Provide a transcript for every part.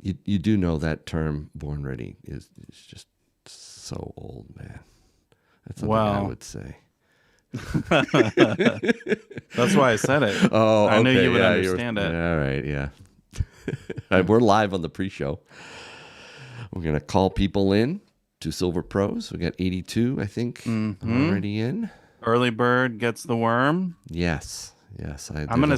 You do know that term "born ready" is just so old, man. That's something I Well, would say. that's why I said it. Oh, I knew you okay, would yeah, you're understand it. all right, yeah. All right, we're live on the pre-show. We're gonna call people in to Silver Pros. We got 82, I think, Mm-hmm. already in. Early bird gets the worm. Yes. I'm gonna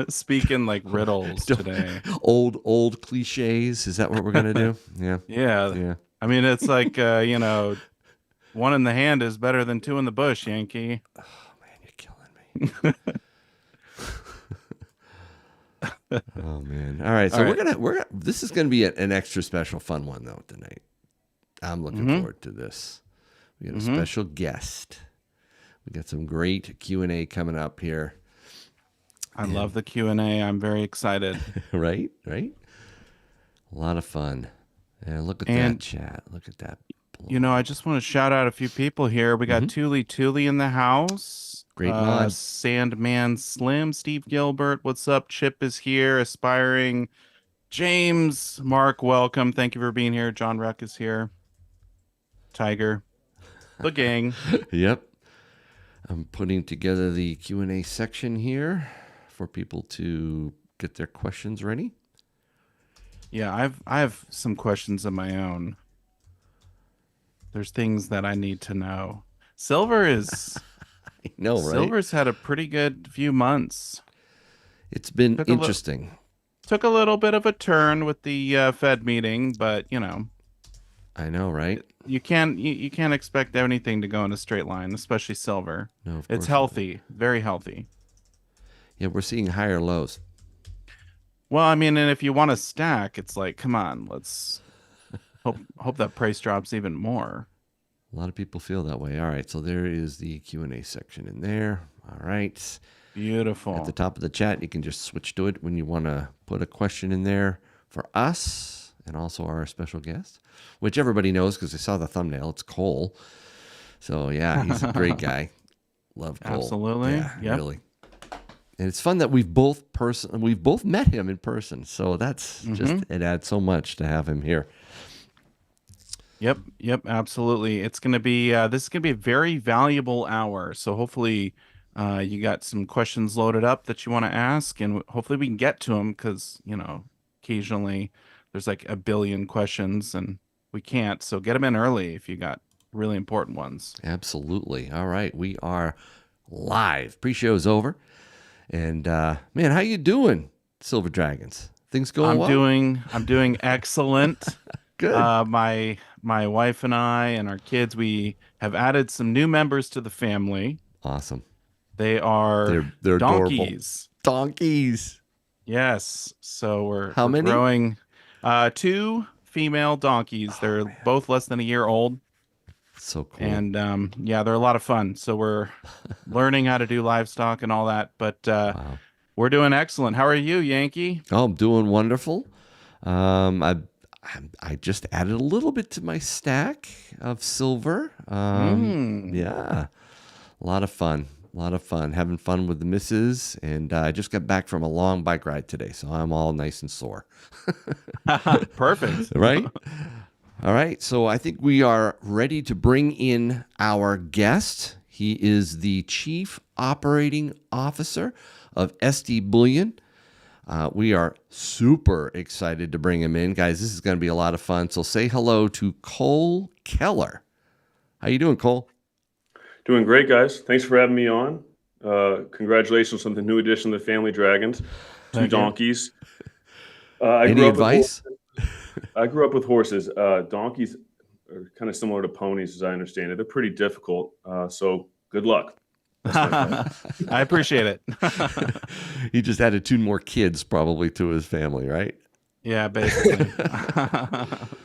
speak in like riddles today. old cliches. Is that what we're gonna do? Yeah. Yeah. Yeah. I mean, it's like, one in the hand is better than two in the bush, Yankee. Oh man, you're killing me. Oh man. All right. All So right. this is gonna be an extra special fun one though tonight. I'm looking Mm-hmm. forward to this. We got a Mm-hmm. special guest. We got some great Q&A coming up here. I love the Q&A. I'm very excited. Right? A lot of fun. And look at that And, chat. Look at that. I just want to shout out a few people here. We got Tuli in the house. Great mod. Sandman Slim, Steve Gilbert. What's up? Chip is here. Aspiring. James, Mark, welcome. Thank you for being here. John Ruck is here. Tiger. The gang. Yep. I'm putting together the Q&A section here for people to get their questions ready. Yeah, I have some questions of my own. There's things that I need to know. Silver's had a pretty good few months. It's been interesting. Took a little bit of a turn with the Fed meeting, but I know, right? You can't expect anything to go in a straight line, especially silver. No, of course it's healthy, very healthy. Yeah, we're seeing higher lows. Well, I mean, and if you want to stack, it's like, come on, let's hope that price drops even more. A lot of people feel that way. All right, so there is the Q&A section in there. All right. Beautiful. At the top of the chat, you can just switch to it when you want to put a question in there for us and also our special guest, which everybody knows because they saw the thumbnail. It's Cole. So, yeah, he's a great guy. Love Cole. Absolutely. Yeah, really. And it's fun that we've both met him in person. So that's it adds so much to have him here. Yep, absolutely. It's going to be this is going to be a very valuable hour. So hopefully you got some questions loaded up that you want to ask, and hopefully we can get to them because, occasionally there's like a billion questions and we can't. So get them in early if you got really important ones. Absolutely. All right, we are live. Pre-show's over. And man, how you doing, Silver Dragons? Things going well? I'm doing excellent. Good. My wife and I and our kids, we have added some new members to the family. Awesome. They are they're donkeys. Adorable. Donkeys. Yes. So we're many? Growing 2 female donkeys. They're both less than a year old. So cool. And they're a lot of fun. So we're learning how to do livestock and all that. But we're doing excellent. How are you, Yankee? Oh, I'm doing wonderful. I just added a little bit to my stack of silver. Yeah, a lot of fun. Having fun with the missus. And I just got back from a long bike ride today, so I'm all nice and sore. Perfect. Right? All right, so I think we are ready to bring in our guest. He is the Chief Operating Officer of SD Bullion. We are super excited to bring him in. Guys, this is going to be a lot of fun. So say hello to Cole Keller. How you doing, Cole? Doing great, guys. Thanks for having me on. Congratulations on the new addition to the Family Dragons. Two donkeys. Any advice? I grew up with horses. Donkeys are kind of similar to ponies, as I understand it. They're pretty difficult. So good luck. I appreciate it. He just added 2 more kids probably to his family, right? Yeah, basically.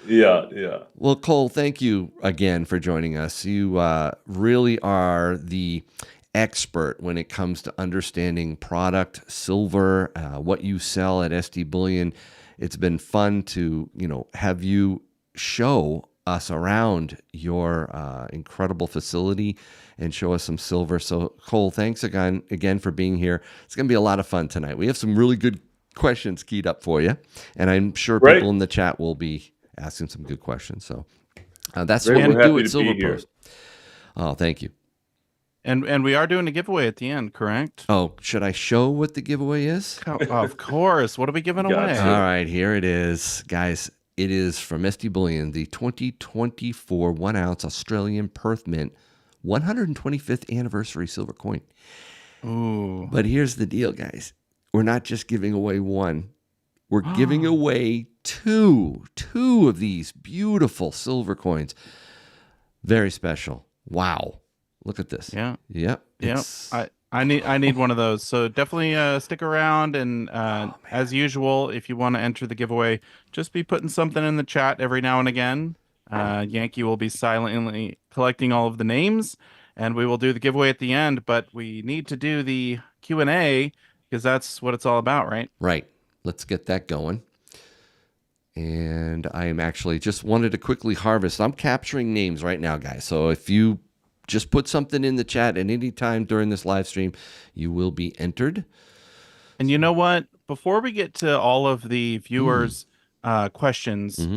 Yeah. Well, Cole, thank you again for joining us. You really are the expert when it comes to understanding product, silver, what you sell at SD Bullion. It's been fun to, have you show us around your incredible facility and show us some silver. So, Cole, thanks again for being here. It's going to be a lot of fun tonight. We have some really good questions keyed up for you, and I'm sure Great. people in the chat will be asking some good questions. So that's Great. what we We're do happy at to be Silver here. Post. Oh, thank you. And we are doing a giveaway at the end, correct? Oh, should I show what the giveaway is? Of course. What are we giving Got away? to. All right, here it is, guys. It is from SD Bullion, the 2024 1 ounce Australian Perth Mint 125th anniversary silver coin. Ooh. But here's the deal, guys. We're not just giving away one. We're giving away two of these beautiful silver coins. Very special. Wow. Look at this. Yeah. Yep. Yep. I need one of those. So definitely stick around, and as usual, if you want to enter the giveaway, just be putting something in the chat every now and again. Yankee will be silently collecting all of the names, and we will do the giveaway at the end, but we need to do the Q&A because that's what it's all about, right? Right. Let's get that going. And I am actually just wanted to quickly harvest. I'm capturing names right now, guys. So if you just put something in the chat at any time during this live stream, you will be entered. And you know what? Before we get to all of the viewers' questions,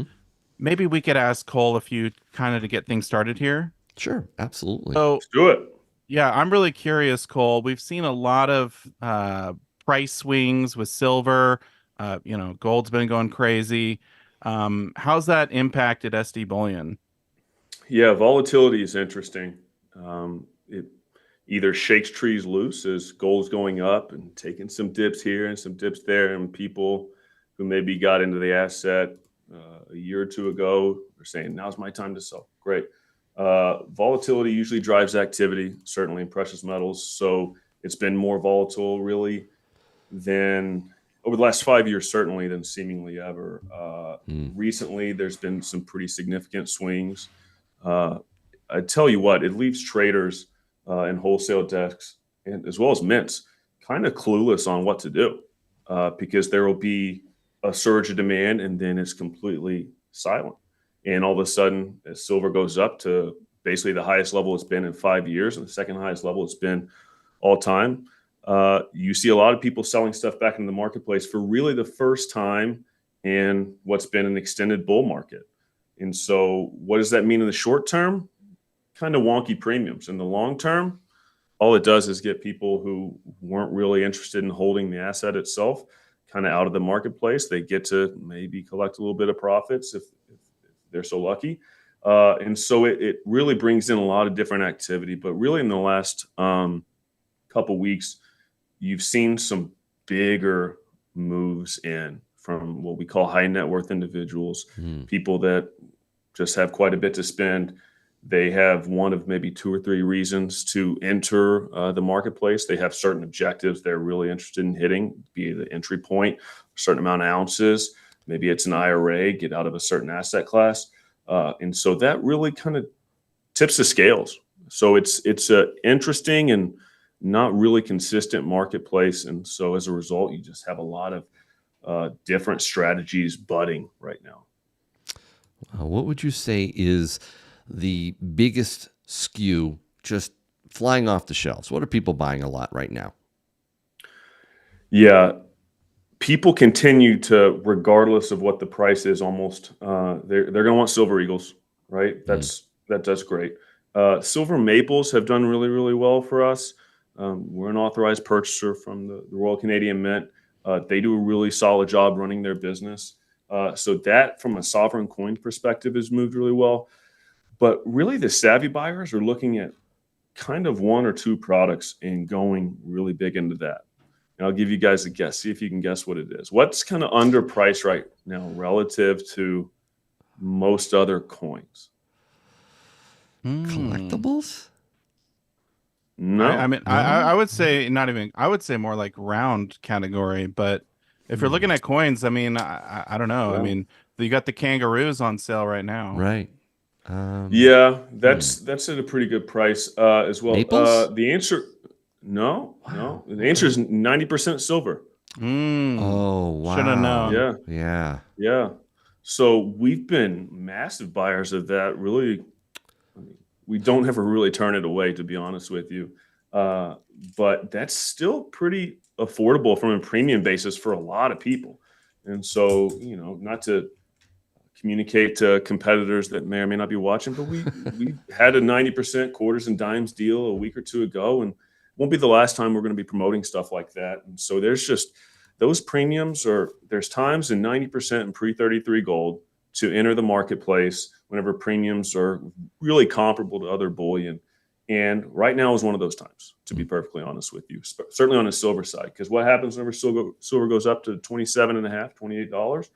maybe we could ask Cole a few kind of to get things started here. Sure, absolutely. So, Let's do it. yeah, I'm really curious, Cole. We've seen a lot of price swings with silver. Gold's been going crazy. How's that impacted SD Bullion? Yeah, volatility is interesting. It either shakes trees loose as gold's going up and taking some dips here and some dips there, and people who maybe got into the asset a year or two ago are saying, now's my time to sell. Great. Volatility usually drives activity, certainly in precious metals. So it's been more volatile really than over the last 5 years, certainly than seemingly ever. Recently, there's been some pretty significant swings. I tell you what, it leaves traders and wholesale desks, and as well as mints, kind of clueless on what to do because there will be a surge of demand and then it's completely silent. And all of a sudden, as silver goes up to basically the highest level it's been in 5 years and the second highest level it's been all time, you see a lot of people selling stuff back into the marketplace for really the first time in what's been an extended bull market. And so what does that mean in the short term? Kind of wonky premiums. In the long term, all it does is get people who weren't really interested in holding the asset itself kind of out of the marketplace. They get to maybe collect a little bit of profits if they're so lucky. And so it really brings in a lot of different activity. But really in the last couple weeks, you've seen some bigger moves in from what we call high net worth individuals, people that just have quite a bit to spend. They have one of maybe 2 or 3 reasons to enter the marketplace. They have certain objectives they're really interested in hitting, be it the entry point, a certain amount of ounces. Maybe it's an IRA, get out of a certain asset class. And so that really kind of tips the scales. So it's interesting and not really consistent marketplace. And so as a result, you just have a lot of different strategies budding right now. What would you say is the biggest skew just flying off the shelves? What are people buying a lot right now? Yeah, people continue to, regardless of what the price is, almost they're going to want silver eagles, right? That does great. Silver maples have done really, really well for us. We're an authorized purchaser from the Royal Canadian Mint. They do a really solid job running their business. So that, from a sovereign coin perspective, has moved really well. But really, the savvy buyers are looking at kind of 1 or 2 products and going really big into that. And I'll give you guys a guess. See if you can guess what it is. What's kind of underpriced right now relative to most other coins? Collectibles? No. I would say not even. I would say more like round category. But if you're looking at coins, I mean, I don't know. Yeah. I mean, you got the kangaroos on sale right now. Right. Yeah, that's at a pretty good price as well. Maples? The answer, no. The answer is 90% silver. Oh, wow. Should have known. Yeah. So we've been massive buyers of that. Really, we don't ever really turn it away, to be honest with you. But that's still pretty affordable from a premium basis for a lot of people. And so, not to communicate to competitors that may or may not be watching, but we had a 90% quarters and dimes deal a week or two ago, and won't be the last time we're going to be promoting stuff like that. And so there's just those premiums, or there's times in 90% and pre-33 gold to enter the marketplace whenever premiums are really comparable to other bullion. And right now is one of those times, to be perfectly honest with you, certainly on the silver side, because what happens whenever silver goes up to $27.5, $28?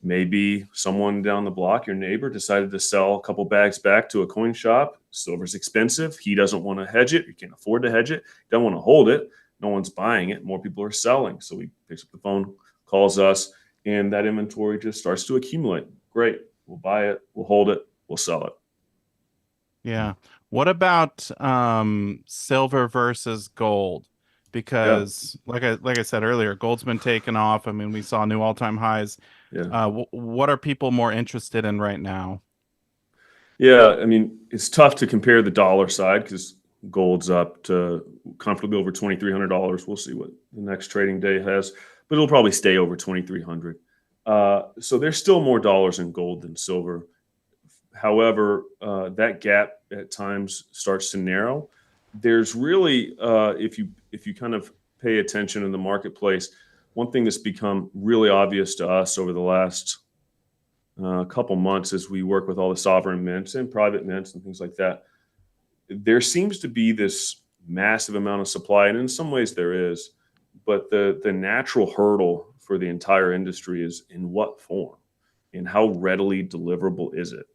Maybe someone down the block, your neighbor, decided to sell a couple bags back to a coin shop. Silver's expensive. He doesn't want to hedge it. He can't afford to hedge it. He doesn't want to hold it. No one's buying it. More people are selling. So he picks up the phone, calls us, and that inventory just starts to accumulate. Great. We'll buy it. We'll hold it. We'll sell it. Yeah. What about silver versus gold? Because like I said earlier, gold's been taken off. I mean, we saw new all-time highs. Yeah. What are people more interested in right now? Yeah, I mean, it's tough to compare the dollar side because gold's up to comfortably over $2,300. We'll see what the next trading day has, but it'll probably stay over 2,300. So there's still more dollars in gold than silver. However, that gap at times starts to narrow. There's really, if you kind of pay attention in the marketplace, one thing that's become really obvious to us over the last couple months as we work with all the sovereign mints and private mints and things like that, there seems to be this massive amount of supply, and in some ways there is, but the natural hurdle for the entire industry is in what form and how readily deliverable is it.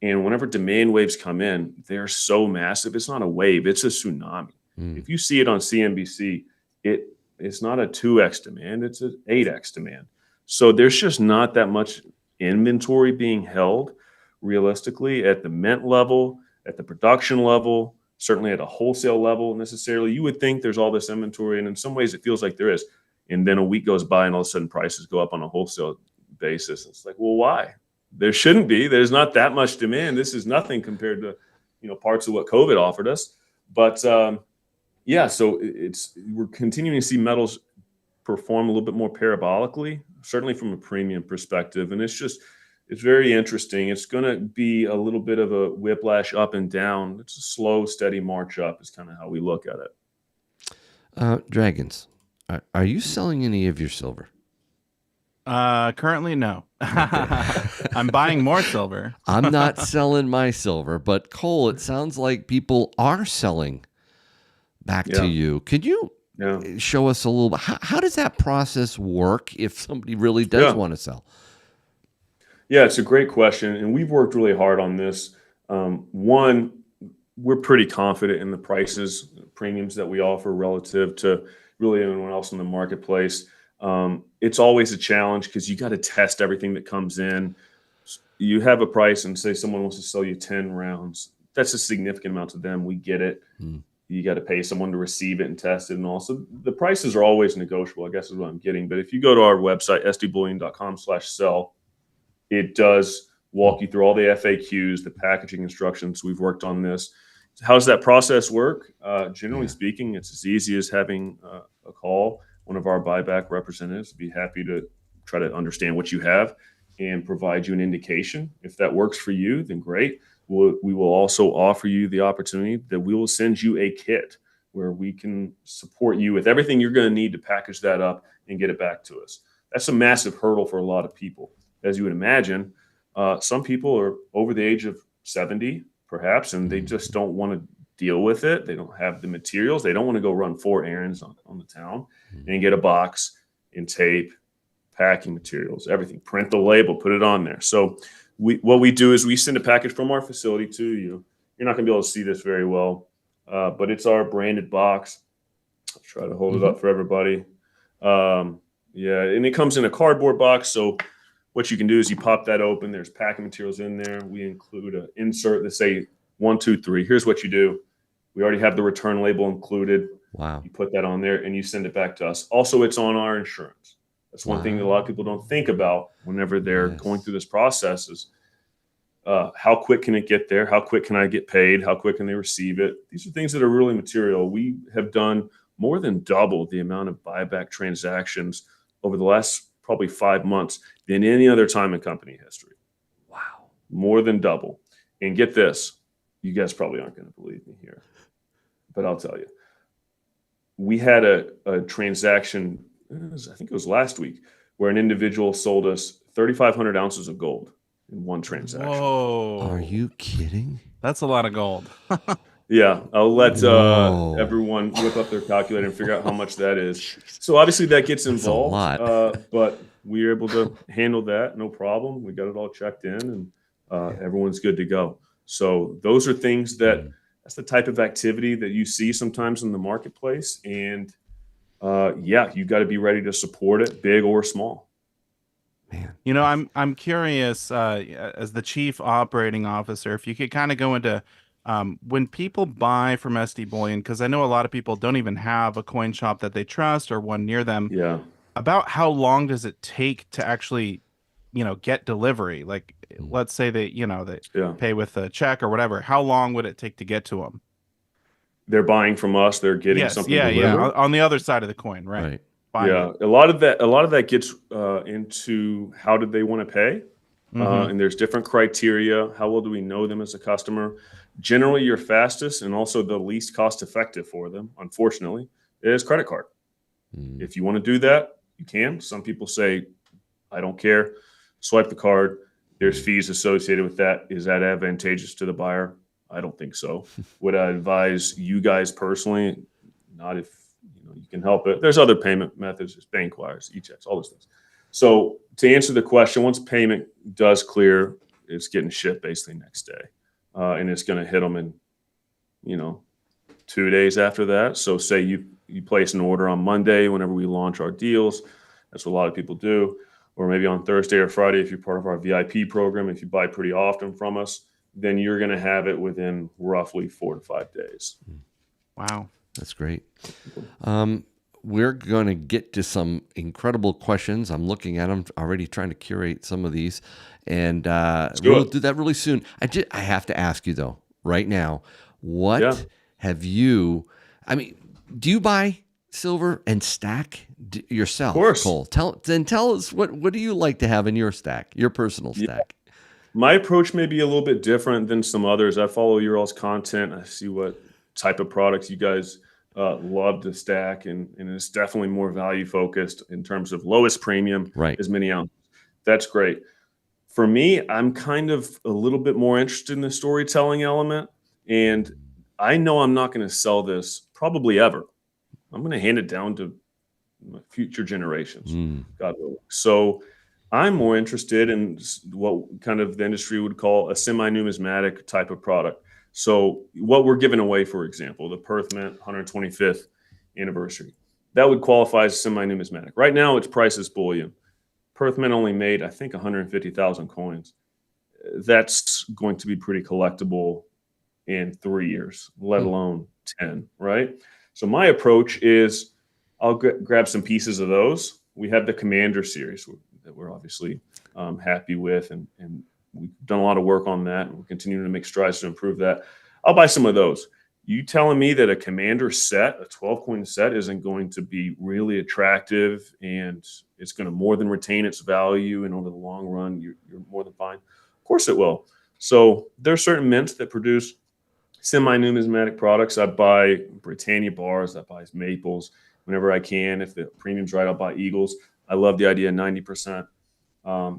And whenever demand waves come in, they're so massive. It's not a wave, it's a tsunami. If you see it on CNBC, it's not a 2x demand, it's an 8x demand. So there's just not that much inventory being held realistically at the mint level, at the production level, certainly at a wholesale level necessarily. You would think there's all this inventory, and in some ways it feels like there is. And then a week goes by and all of a sudden prices go up on a wholesale basis. It's like, well, why? There shouldn't be. There's not that much demand. This is nothing compared to, parts of what COVID offered us. But yeah, so we're continuing to see metals perform a little bit more parabolically, certainly from a premium perspective. And it's very interesting. It's going to be a little bit of a whiplash up and down. It's a slow, steady march up is kind of how we look at it. Dragons, are you selling any of your silver? Currently, no. I'm buying more silver. I'm not selling my silver, but Cole, it sounds like people are selling back to you. Could you show us a little bit? How does that process work if somebody really does want to sell? Yeah, it's a great question. And we've worked really hard on this. One, we're pretty confident in the premiums that we offer relative to really anyone else in the marketplace. It's always a challenge because you got to test everything that comes in. You have a price and say someone wants to sell you 10 rounds. That's a significant amount to them. We get it. You got to pay someone to receive it and test it. And also the prices are always negotiable, I guess is what I'm getting. But if you go to our website, sdbullion.com/sell, it does walk you through all the FAQs, the packaging instructions. We've worked on this. How does that process work? Generally speaking, it's as easy as having a call. One of our buyback representatives would be happy to try to understand what you have and provide you an indication. If that works for you, then great. We will also offer you the opportunity that we will send you a kit where we can support you with everything you're going to need to package that up and get it back to us. That's a massive hurdle for a lot of people. As you would imagine, some people are over the age of 70, perhaps, and they just don't want to deal with it. They don't have the materials. They don't want to go run 4 errands on the town and get a box and tape, packing materials, everything, print the label, put it on there. So what we do is we send a package from our facility to you. You're not going to be able to see this very well, but it's our branded box. I'll try to hold it up for everybody. And it comes in a cardboard box. So what you can do is you pop that open. There's packing materials in there. We include an insert that say 1, 2, 3. Here's what you do. We already have the return label included. Wow. You put that on there and you send it back to us. Also, it's on our insurance. That's one thing that a lot of people don't think about whenever they're going through this process is how quick can it get there? How quick can I get paid? How quick can they receive it? These are things that are really material. We have done more than double the amount of buyback transactions over the last probably 5 months than any other time in company history. Wow. More than double. And get this, you guys probably aren't going to believe me here, but I'll tell you. We had a transaction, I think it was last week, where an individual sold us 3,500 ounces of gold in one transaction. Whoa. Are you kidding? That's a lot of gold. Yeah, I'll let Whoa. everyone whip up their calculator and figure out how much that is. So obviously that gets That's a involved, lot. but we were able to handle that, no problem. We got it all checked in, and everyone's good to go. So those are things that's the type of activity that you see sometimes in the marketplace, and you got to be ready to support it, big or small. Man. You know, I'm curious, as the chief operating officer, if you could kind of go into when people buy from SD Bullion, because I know a lot of people don't even have a coin shop that they trust or one near them. Yeah. About how long does it take to actually, get delivery? Like, let's say they pay with a check or whatever. How long would it take to get to them? They're buying from us. They're getting something delivered. Yeah. On the other side of the coin, right? Yeah, a lot of that gets into how did they want to pay, and there's different criteria. How well do we know them as a customer? Generally, your fastest and also the least cost effective for them, unfortunately, is credit card. If you want to do that, you can. Some people say, I don't care. Swipe the card. There's fees associated with that. Is that advantageous to the buyer? I don't think so. Would I advise you guys personally? Not if you can help it. There's other payment methods, there's bank wires, e-checks, all those things. So to answer the question, once payment does clear, it's getting shipped basically next day, and it's going to hit them in 2 days after that. So say you place an order on Monday whenever we launch our deals. That's what a lot of people do. Or maybe on Thursday or Friday if you're part of our VIP program. If you buy pretty often from us, then you're going to have it within roughly 4 to 5 days. Wow. That's great. We're going to get to some incredible questions. I'm looking at them already, trying to curate some of these, and we'll do that really soon. I have to ask you though, right now, what have you? I mean, do you buy silver and stack yourself? Of course. Cole, tell us what do you like to have in your stack, your personal stack? My approach may be a little bit different than some others. I follow your all's content. I see what type of products you guys love to stack, and it's definitely more value focused in terms of lowest premium, as many ounces. That's great. For me, I'm kind of a little bit more interested in the storytelling element, and I know I'm not going to sell this probably ever. I'm going to hand it down to future generations, God willing. So I'm more interested in what kind of the industry would call a semi-numismatic type of product. So what we're giving away, for example, the Perth Mint 125th anniversary, that would qualify as semi-numismatic. Right now, it's priced as bullion. Perth Mint only made, I think, 150,000 coins. That's going to be pretty collectible in 3 years, let alone 10, right? So my approach is I'll grab some pieces of those. We have the Commander series that we're obviously happy with, and we've done a lot of work on that, and we're continuing to make strides to improve that. I'll buy some of those. You telling me that a Commander set, a 12-coin set, isn't going to be really attractive and it's going to more than retain its value, and over the long run, you're more than fine? Of course it will. So there are certain mints that produce semi-numismatic products. I buy Britannia bars, I buy maples whenever I can. If the premium's right, I'll buy Eagles. I love the idea of 90%.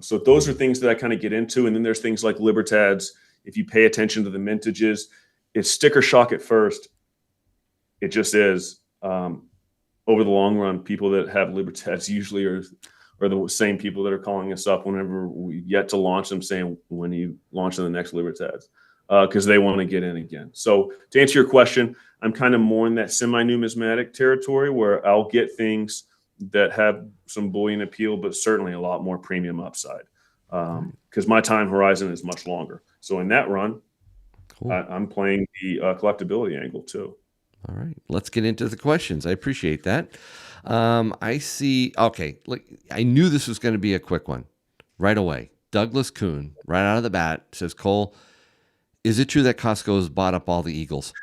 So those are things that I kind of get into. And then there's things like Libertads. If you pay attention to the mintages, it's sticker shock at first. It just is. Over the long run, people that have Libertads usually are the same people that are calling us up whenever we get to launch them, saying, when are you launching the next Libertads? Because they want to get in again. So to answer your question, I'm kind of more in that semi-numismatic territory where I'll get things that have some bullion appeal, but certainly a lot more premium upside, because my time horizon is much longer. So in that run, I'm playing the collectibility angle too. All right, let's get into the questions. I appreciate that. I see. Okay, look, I knew this was going to be a quick one right away. Douglas Kuhn, right out of the bat, says, Cole, is it true that Costco has bought up all the Eagles?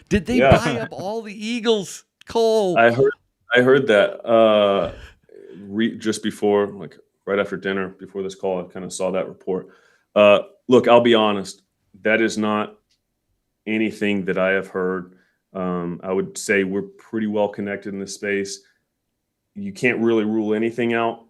Did they Yeah. buy up all the Eagles, Cole? I heard that just before, like right after dinner, before this call. I kind of saw that report. Look, I'll be honest. That is not anything that I have heard. I would say we're pretty well connected in this space. You can't really rule anything out,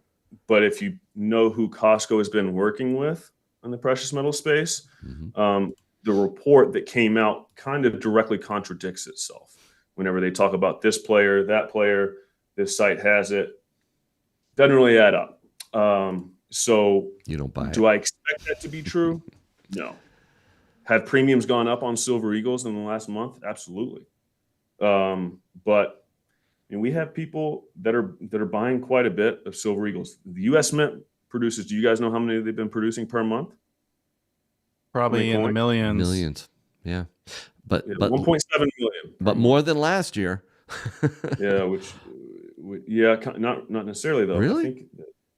but if you know who Costco has been working with in the precious metal space, the report that came out kind of directly contradicts itself. Whenever they talk about this player, that player, this site has it, doesn't really add up. So You don't buy it. do I expect that to be true? No. Have premiums gone up on Silver Eagles in the last month? Absolutely. But we have people that are buying quite a bit of Silver Eagles. The U.S. Mint produces. Do you guys know how many they've been producing per month? Probably in the millions. Millions. Yeah. But 1.7 million. But more than last year. Yeah, not necessarily though. Really? I think,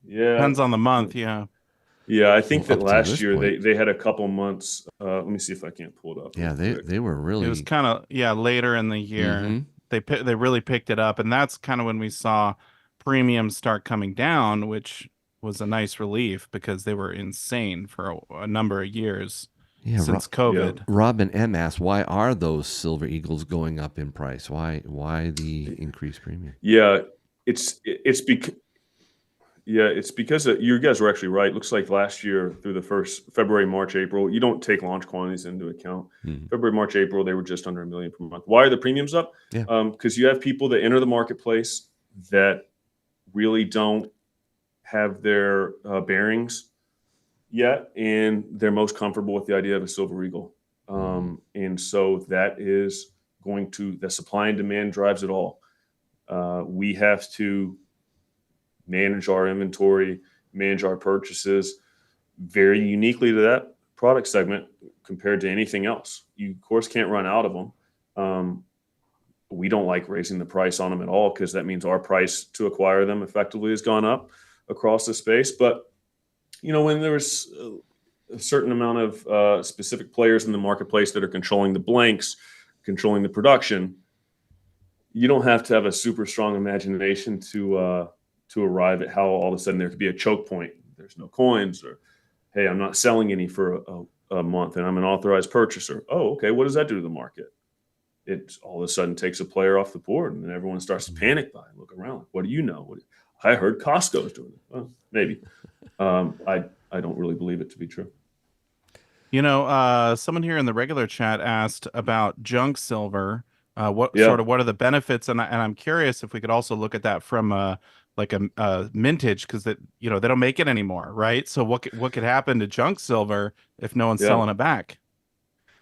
yeah. Depends on the month. Yeah. Yeah, I think Well, that up to last this year point. they had a couple months. Let me see if I can't pull it up. Yeah, real quick. they were really. It was kind of later in the year. They really picked it up, and that's kind of when we saw premiums start coming down, which was a nice relief because they were insane for a number of years since COVID. Rob and M asked, why are those Silver Eagles going up in price? Why the increased premium? Yeah, it's because you guys were actually right. Looks like last year through the first February, March, April, you don't take launch quantities into account. February, March, April, they were just under $1 million per month. Why are the premiums up? Yeah. Because you have people that enter the marketplace that really don't have their bearings yet, and they're most comfortable with the idea of a Silver Eagle. And so that is the supply and demand drives it all. We have to manage our inventory, manage our purchases very uniquely to that product segment compared to anything else. You, of course, can't run out of them. We don't like raising the price on them at all because that means our price to acquire them effectively has gone up across the space. But, when there's a certain amount of specific players in the marketplace that are controlling the blanks, controlling the production, you don't have to have a super strong imagination to arrive at how all of a sudden there could be a choke point. There's no coins, or, hey, I'm not selling any for a month and I'm an authorized purchaser. Oh, okay. What does that do to the market? It all of a sudden takes a player off the board, and then everyone starts to panic buy and look around. What do you know? I heard Costco is doing it. Well, maybe. I don't really believe it to be true. Someone here in the regular chat asked about junk silver. What are the benefits? And I'm curious if we could also look at that from a mintage, because they don't make it anymore, right? So what could happen to junk silver if no one's selling it back?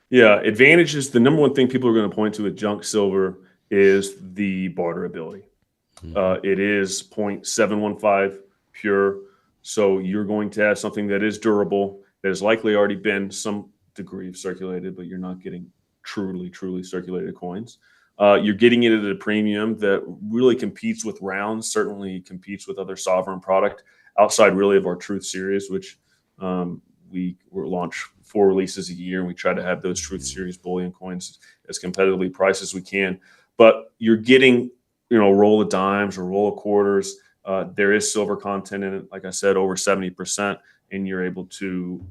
Yeah, advantages. The number one thing people are going to point to with junk silver is the barter ability. It is 0.715 pure, so you're going to have something that is durable, that has likely already been some degree of circulated, but you're not getting truly circulated coins. You're getting it at a premium that really competes with rounds, certainly competes with other sovereign product outside really of our Truth series, which we launch 4 releases a year, and we try to have those Truth series bullion coins as competitively priced as we can. But you're getting, a roll of dimes or roll of quarters. There is silver content in it, like I said, over 70%, and you're able to,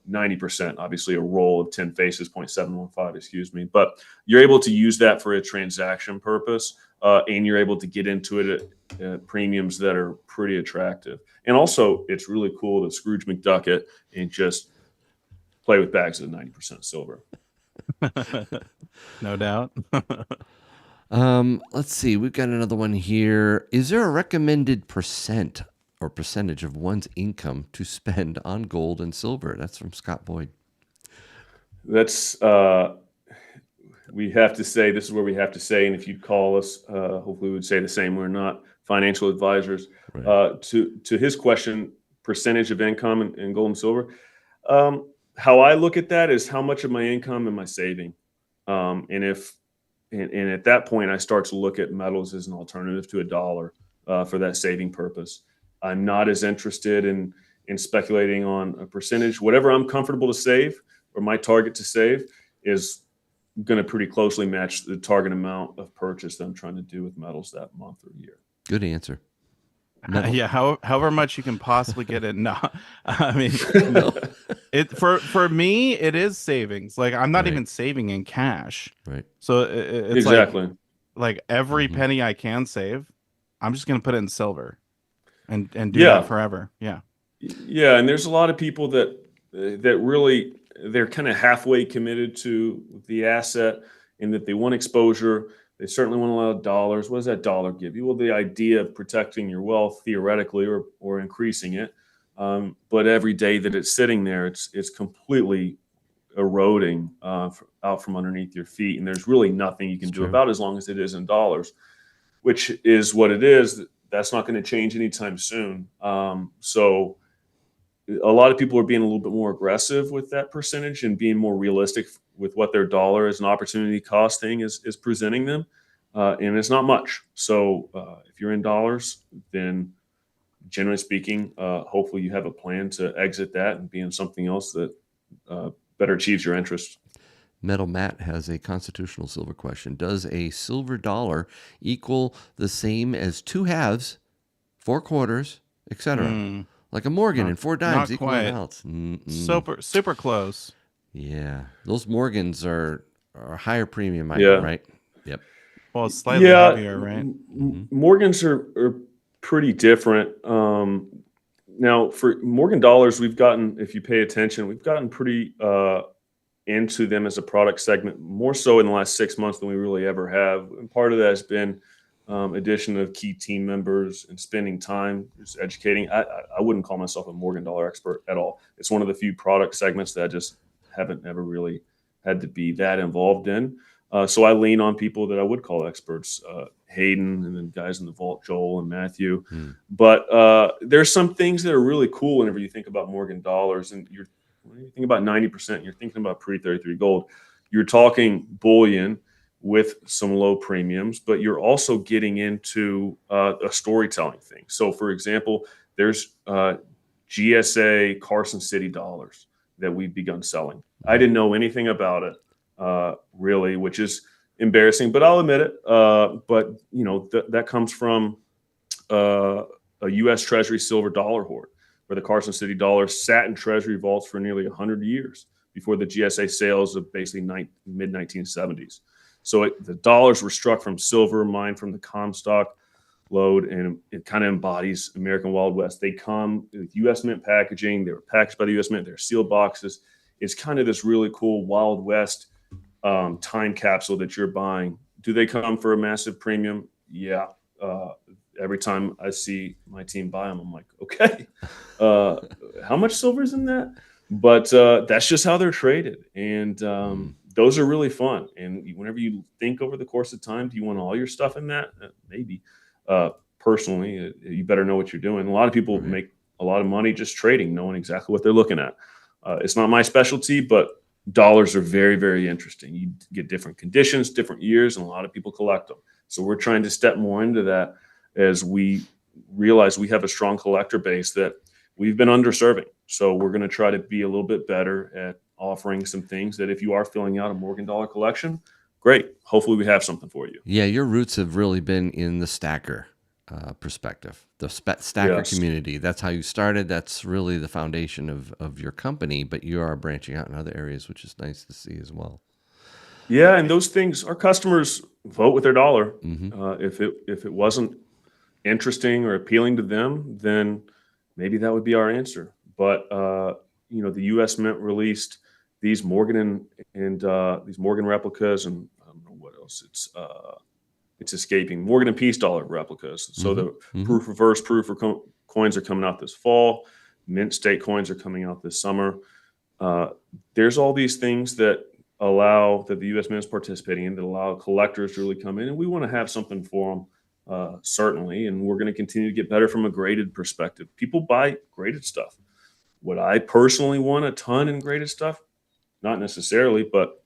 90%, obviously a roll of 10 faces, 0.715, but you're able to use that for a transaction purpose, and you're able to get into it at premiums that are pretty attractive. And also, it's really cool to Scrooge McDuck it and just play with bags of 90% silver. No doubt. Let's see. We've got another one here. Is there a recommended percentage of one's income to spend on gold and silver? That's from Scott Boyd. That's we have to say, this is where we have to say, and if you'd call us, hopefully we would say the same. We're not financial advisors. Right. To his question, percentage of income in gold and silver. How I look at that is how much of my income am I saving? And at that point, I start to look at metals as an alternative to a dollar for that saving purpose. I'm not as interested in speculating on a percentage. Whatever I'm comfortable to save, or my target to save, is going to pretty closely match the target amount of purchase that I'm trying to do with metals that month or year. Good answer. Metal. Yeah, however much you can possibly get it. No, I mean, No. it for me, it is savings. Like I'm not Right. even saving in cash. Right. So it's Exactly. like every Mhm. penny I can save, I'm just gonna put it in silver, and do Yeah. that forever. Yeah. Yeah, and there's a lot of people that really they're kind of halfway committed to the asset in that they want exposure. They certainly want a lot of dollars. What does that dollar give you? Well, the idea of protecting your wealth theoretically or increasing it. But every day that it's sitting there, it's completely eroding out from underneath your feet, and there's really nothing you can It's do true. about it as long as it is in dollars, which is what it is. That's not going to change anytime soon. So a lot of people are being a little bit more aggressive with that percentage and being more realistic with what their dollar as an opportunity cost thing is presenting them. And it's not much. So if you're in dollars, then generally speaking, hopefully you have a plan to exit that and be in something else that better achieves your interest. Metal Matt has a constitutional silver question. Does a silver dollar equal the same as 2 halves, 4 quarters, etc.? Mm, Like a Morgan and 4 dimes not equal quite. amounts. Super close. Yeah, those Morgans are a higher premium item, Yeah. right? Yep. Well, it's slightly Yeah, heavier, right? Morgans are pretty different. Now, for Morgan dollars, we've gotten, if you pay attention, we've gotten pretty into them as a product segment, more so in the last 6 months than we really ever have. And part of that has been addition of key team members and spending time just educating. I wouldn't call myself a Morgan dollar expert at all. It's one of the few product segments that I just haven't ever really had to be that involved in. So I lean on people that I would call experts, Hayden, and then guys in the vault, Joel and Matthew. But there's some things that are really cool whenever you think about Morgan dollars, and when you think about 90%, you're thinking about pre-33 gold. You're talking bullion with some low premiums, but you're also getting into a storytelling thing. So, for example, there's GSA Carson City dollars that we've begun selling. I didn't know anything about it. Really, which is embarrassing, but I'll admit it. But that comes from a U.S. Treasury silver dollar hoard, where the Carson City dollar sat in Treasury vaults for nearly 100 years before the GSA sales of basically mid 1970s. So the dollars were struck from silver, mined from the Comstock lode, and it kind of embodies American Wild West. They come with U.S. Mint packaging. They were packaged by the U.S. Mint. They're sealed boxes. It's kind of this really cool Wild West time capsule that you're buying. Do they come for a massive premium? Yeah. Every time I see my team buy them, I'm like, okay, how much silver is in that? But that's just how they're traded. And those are really fun. And whenever you think over the course of time, do you want all your stuff in that? Maybe. Personally, you better know what you're doing. A lot of people make a lot of money just trading, knowing exactly what they're looking at. It's not my specialty, but dollars are very, very interesting. You get different conditions, different years, and a lot of people collect them. So we're trying to step more into that as we realize we have a strong collector base that we've been underserving. So we're going to try to be a little bit better at offering some things that if you are filling out a Morgan dollar collection, great. Hopefully we have something for you. Yeah, your roots have really been in the stacker perspective, the stacker community. That's how you started. That's really the foundation of your company, but you are branching out in other areas, which is nice to see as well. Yeah, and those things, our customers vote with their dollar. If it wasn't interesting or appealing to them, then maybe that would be our answer. But the U.S. Mint released these Morgan and these Morgan replicas, and I don't know what else. It's escaping Morgan and Peace dollar replicas. So the proof reverse proof coins are coming out this fall. Mint state coins are coming out this summer. There's all these things that the U.S. Mint is participating in that allow collectors to really come in, and we want to have something for them, certainly, and we're going to continue to get better from a graded perspective. People buy graded stuff. Would I personally want a ton in graded stuff? Not necessarily, but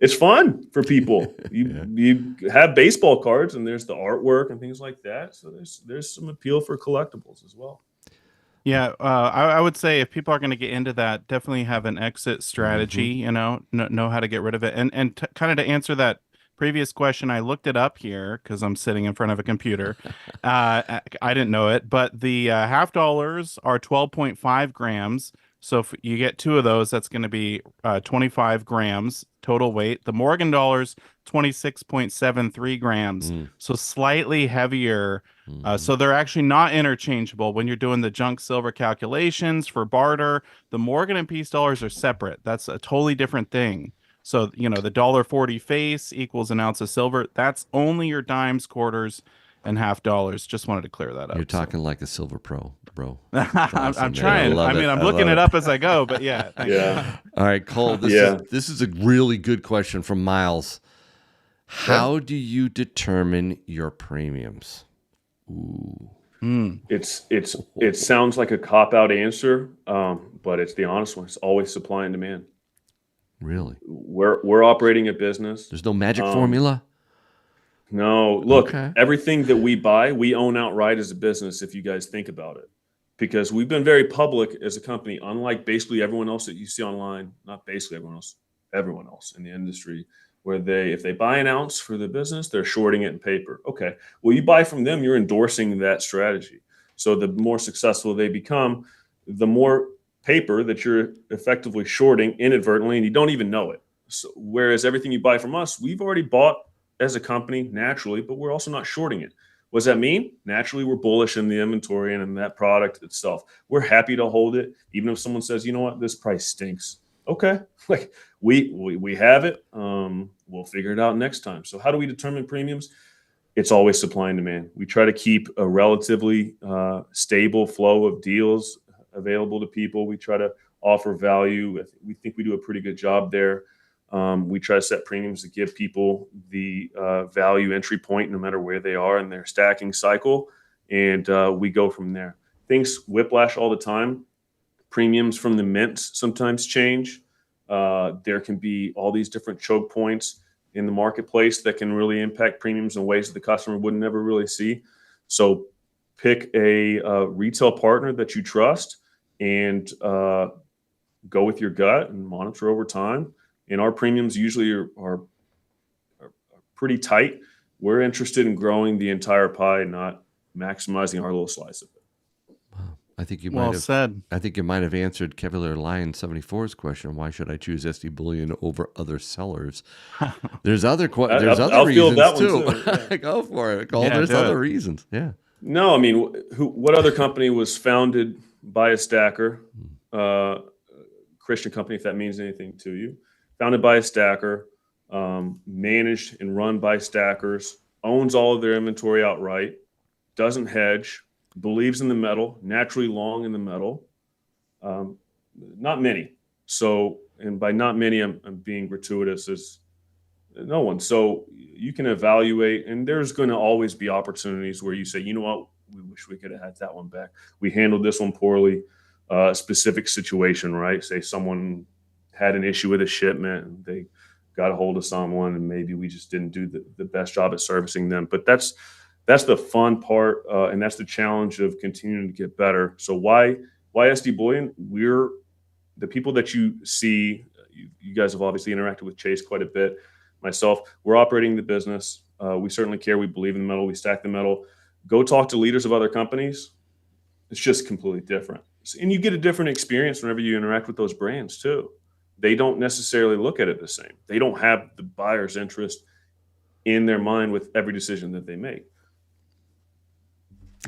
it's fun for people. You have baseball cards, and there's the artwork and things like that. So there's some appeal for collectibles as well. Yeah, I would say if people are going to get into that, definitely have an exit strategy, you know how to get rid of it. And kind of to answer that previous question, I looked it up here because I'm sitting in front of a computer. I didn't know it, but the half dollars are 12.5 grams. So if you get two of those, that's going to be 25 grams total weight. The Morgan dollars, 26.73 grams. Mm. So slightly heavier. Mhm. So they're actually not interchangeable when you're doing the junk silver calculations for barter. The Morgan and Peace dollars are separate. That's a totally different thing. So, you know, the $1.40 face equals an ounce of silver. That's only your dimes, quarters, and half dollars. Just wanted to clear that up. You're talking like a silver pro, bro. I'm Awesome, man. trying. love I mean, it. I'm I looking love it up as I go, but yeah. Thank you. Yeah. All right, Cole, this is a really good question from Miles. How do you determine your premiums? Ooh. It sounds like a cop-out answer, but it's the honest one. It's always supply and demand. Really? We're operating a business. There's no magic formula? No, look, Okay. everything that we buy, we own outright as a business, if you guys think about it. Because we've been very public as a company, unlike basically everyone else that you see online, not basically everyone else in the industry, where if they buy an ounce for the business, they're shorting it in paper. Okay. Well, you buy from them, you're endorsing that strategy. So the more successful they become, the more paper that you're effectively shorting inadvertently, and you don't even know it. So, whereas everything you buy from us, we've already bought as a company naturally, but we're also not shorting it. What does that mean? Naturally, we're bullish in the inventory and in that product itself. We're happy to hold it, even if someone says, you know what, this price stinks. Okay, like we have it. We'll figure it out next time. So how do we determine premiums? It's always supply and demand. We try to keep a relatively stable flow of deals available to people. We try to offer value. We think we do a pretty good job there. We try to set premiums to give people the value entry point no matter where they are in their stacking cycle. And we go from there. Things whiplash all the time. Premiums from the mints sometimes change. There can be all these different choke points in the marketplace that can really impact premiums in ways that the customer would never really see. So pick a retail partner that you trust and go with your gut and monitor over time. And our premiums usually are pretty tight. We're interested in growing the entire pie, not maximizing our little slice of it. Wow. I think you Well might have said. I think you might have answered Kevlar Lion 74's question. Why should I choose SD Bullion over other sellers? There's other I'll field reasons that one too. Yeah. Go for it, Cole. Yeah, There's do other it. reasons. Yeah. No, I mean, what other company was founded by a stacker? Christian company, if that means anything to you. Founded by a stacker, managed and run by stackers, owns all of their inventory outright, doesn't hedge, believes in the metal, naturally long in the metal. Not many. So, and by not many, I'm being gratuitous as no one. So you can evaluate, and there's going to always be opportunities where you say, you know what, we wish we could have had that one back. We handled this one poorly. Specific situation, right? Say someone had an issue with a shipment and they got a hold of someone and maybe we just didn't do the best job at servicing them. But that's the fun part, and that's the challenge of continuing to get better. So why SD Bullion? We're the people that you see. You guys have obviously interacted with Chase quite a bit. Myself, we're operating the business. We certainly care. We believe in the metal. We stack the metal. Go talk to leaders of other companies. It's just completely different. And you get a different experience whenever you interact with those brands too. They don't necessarily look at it the same. They don't have the buyer's interest in their mind with every decision that they make.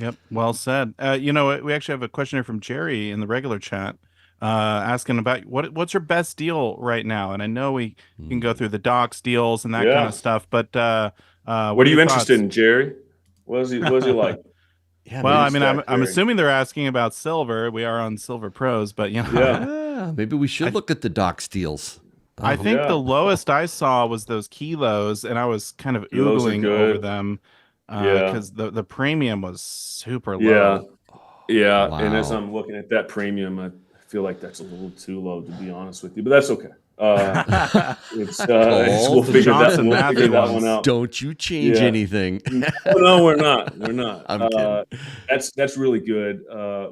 Yep, well said. You know, we actually have a question here from Jerry in the regular chat, asking about what's your best deal right now. And I know we can go through the docs deals and that kind of stuff, but what are you interested in, Jerry? What is he like? Yeah, Well, maybe, I mean, I'm assuming they're asking about silver. We are on Silver Pros, but you know, yeah, maybe we should look at the doc steals. I think the lowest I saw was those kilos, and I was kind of Kilos are oogling over good. them Yeah. because the premium was super Yeah. low. Yeah. Wow. And as I'm looking at that premium, I feel like that's a little too low, to be honest with you, but that's okay. Cole, we'll figure that Johnson Matthey one ones. out. Don't you change Yeah. anything. No, we're not. We're not. I'm kidding. That's really good.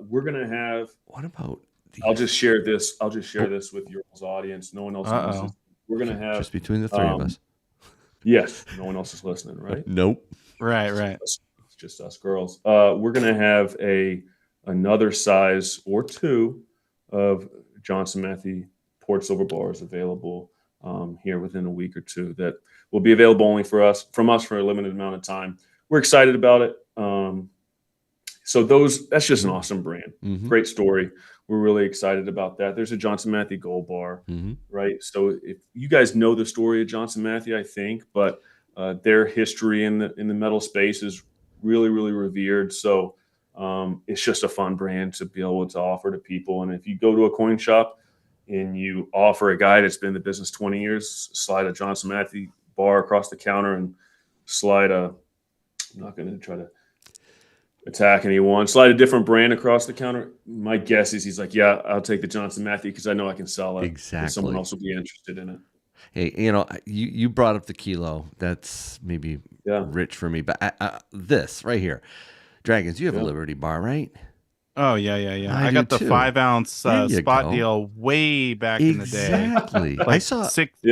We're gonna have. What about these? I'll just share this. This with your audience. No one else knows. We're gonna have just between the three of us. Yes, no one else is listening, right? Nope. Right. It's just us girls. We're gonna have another size or two of Johnson Matthey poured silver bars available here within a week or two. That will be available only from us for a limited amount of time. We're excited about it. So that's just an awesome brand. Mm-hmm. Great story. We're really excited about that. There's a Johnson Matthey gold bar, right? So if you guys know the story of Johnson Matthey, I think, but their history in the metal space is really, really revered. So it's just a fun brand to be able to offer to people. And if you go to a coin shop and you offer a guy that's been in the business 20 years, slide a Johnson Matthey bar across the counter and slide I'm not going to try to attack anyone, slide a different brand across the counter. My guess is he's like, yeah, I'll take the Johnson Matthey because I know I can sell it. Exactly. Someone else will be interested in it. Hey, you brought up the kilo. That's maybe rich for me, but this right here, Dragons, you have a Liberty bar, right? Oh yeah. I got the too. 5-ounce spot deal way back in the day. Exactly. I saw 6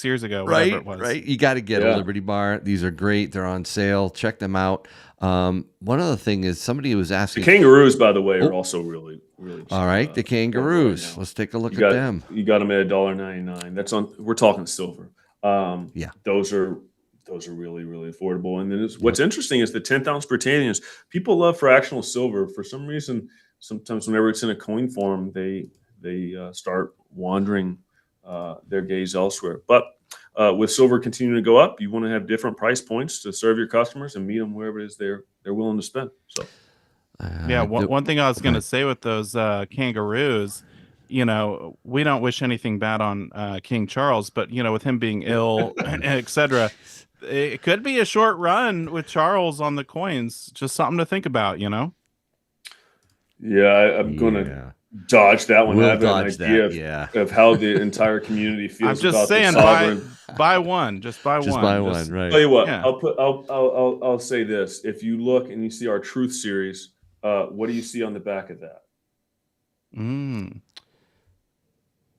years ago, whatever it was. Right. You got to get a Liberty bar. These are great. They're on sale. Check them out. One other thing is somebody was asking. The kangaroos, by the way, are also really, really cheap. All right, the kangaroos. Right, let's take a look at them. You got them at $1.99. That's on. We're talking silver. Those are really, really affordable. And then what's interesting is the 10th ounce Britannias. People love fractional silver for some reason. Sometimes whenever it's in a coin form, they start wandering their gaze elsewhere. But with silver continuing to go up, you want to have different price points to serve your customers and meet them wherever it is they're willing to spend. So, one thing I was going to say with those kangaroos, we don't wish anything bad on King Charles, but with him being ill, etc., it could be a short run with Charles on the coins. Just something to think about, Yeah, I'm going to dodge that one. We'll have dodge an idea that, of how the entire community feels. I'm just about saying, the sovereign. buy one. Just buy one. Just buy one, right? Tell you what, I'll say this: if you look and you see our Truth series, what do you see on the back of that?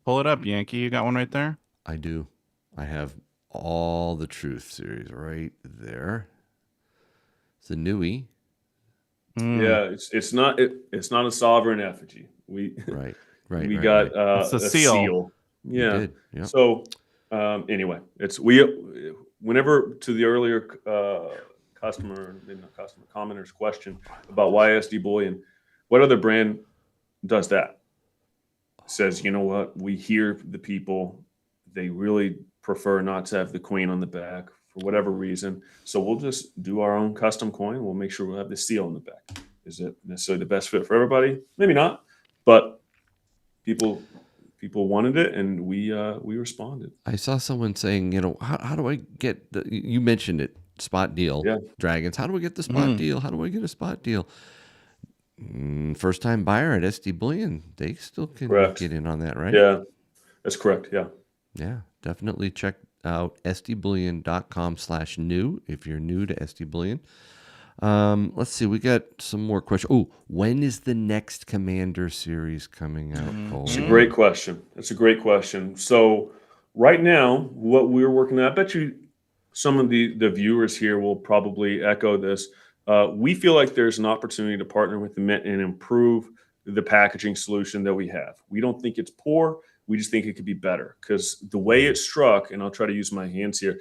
Pull it up, Yankee. You got one right there? I do. I have all the Truth series right there. It's a newie. Yeah, it's not a sovereign effigy. We got it's a seal. Yeah. So anyway, whenever to the earlier commenter's question about why SD Bullion, what other brand does that? Says, you know what, we hear the people, they really prefer not to have the queen on the back for whatever reason. So we'll just do our own custom coin. We'll make sure we'll have the seal on the back. Is it necessarily the best fit for everybody? Maybe not, but people wanted it, and we responded. I saw someone saying, how do I get you mentioned it, spot deal, Dragons. How do we get the spot deal? How do I get a spot deal? First time buyer at SD Bullion, they still can get in on that, right? Yeah, that's correct. Yeah, definitely check out sdbullion.com/new if you're new to SD Bullion. Let's see, we got some more questions. Oh, when is the next Commander series coming out, Cole? It's a great question. So right now, what we're working on, I bet you some of the viewers here will probably echo this. We feel like there's an opportunity to partner with the Mint and improve the packaging solution that we have. We don't think it's poor. We just think it could be better because the way it's struck, and I'll try to use my hands here,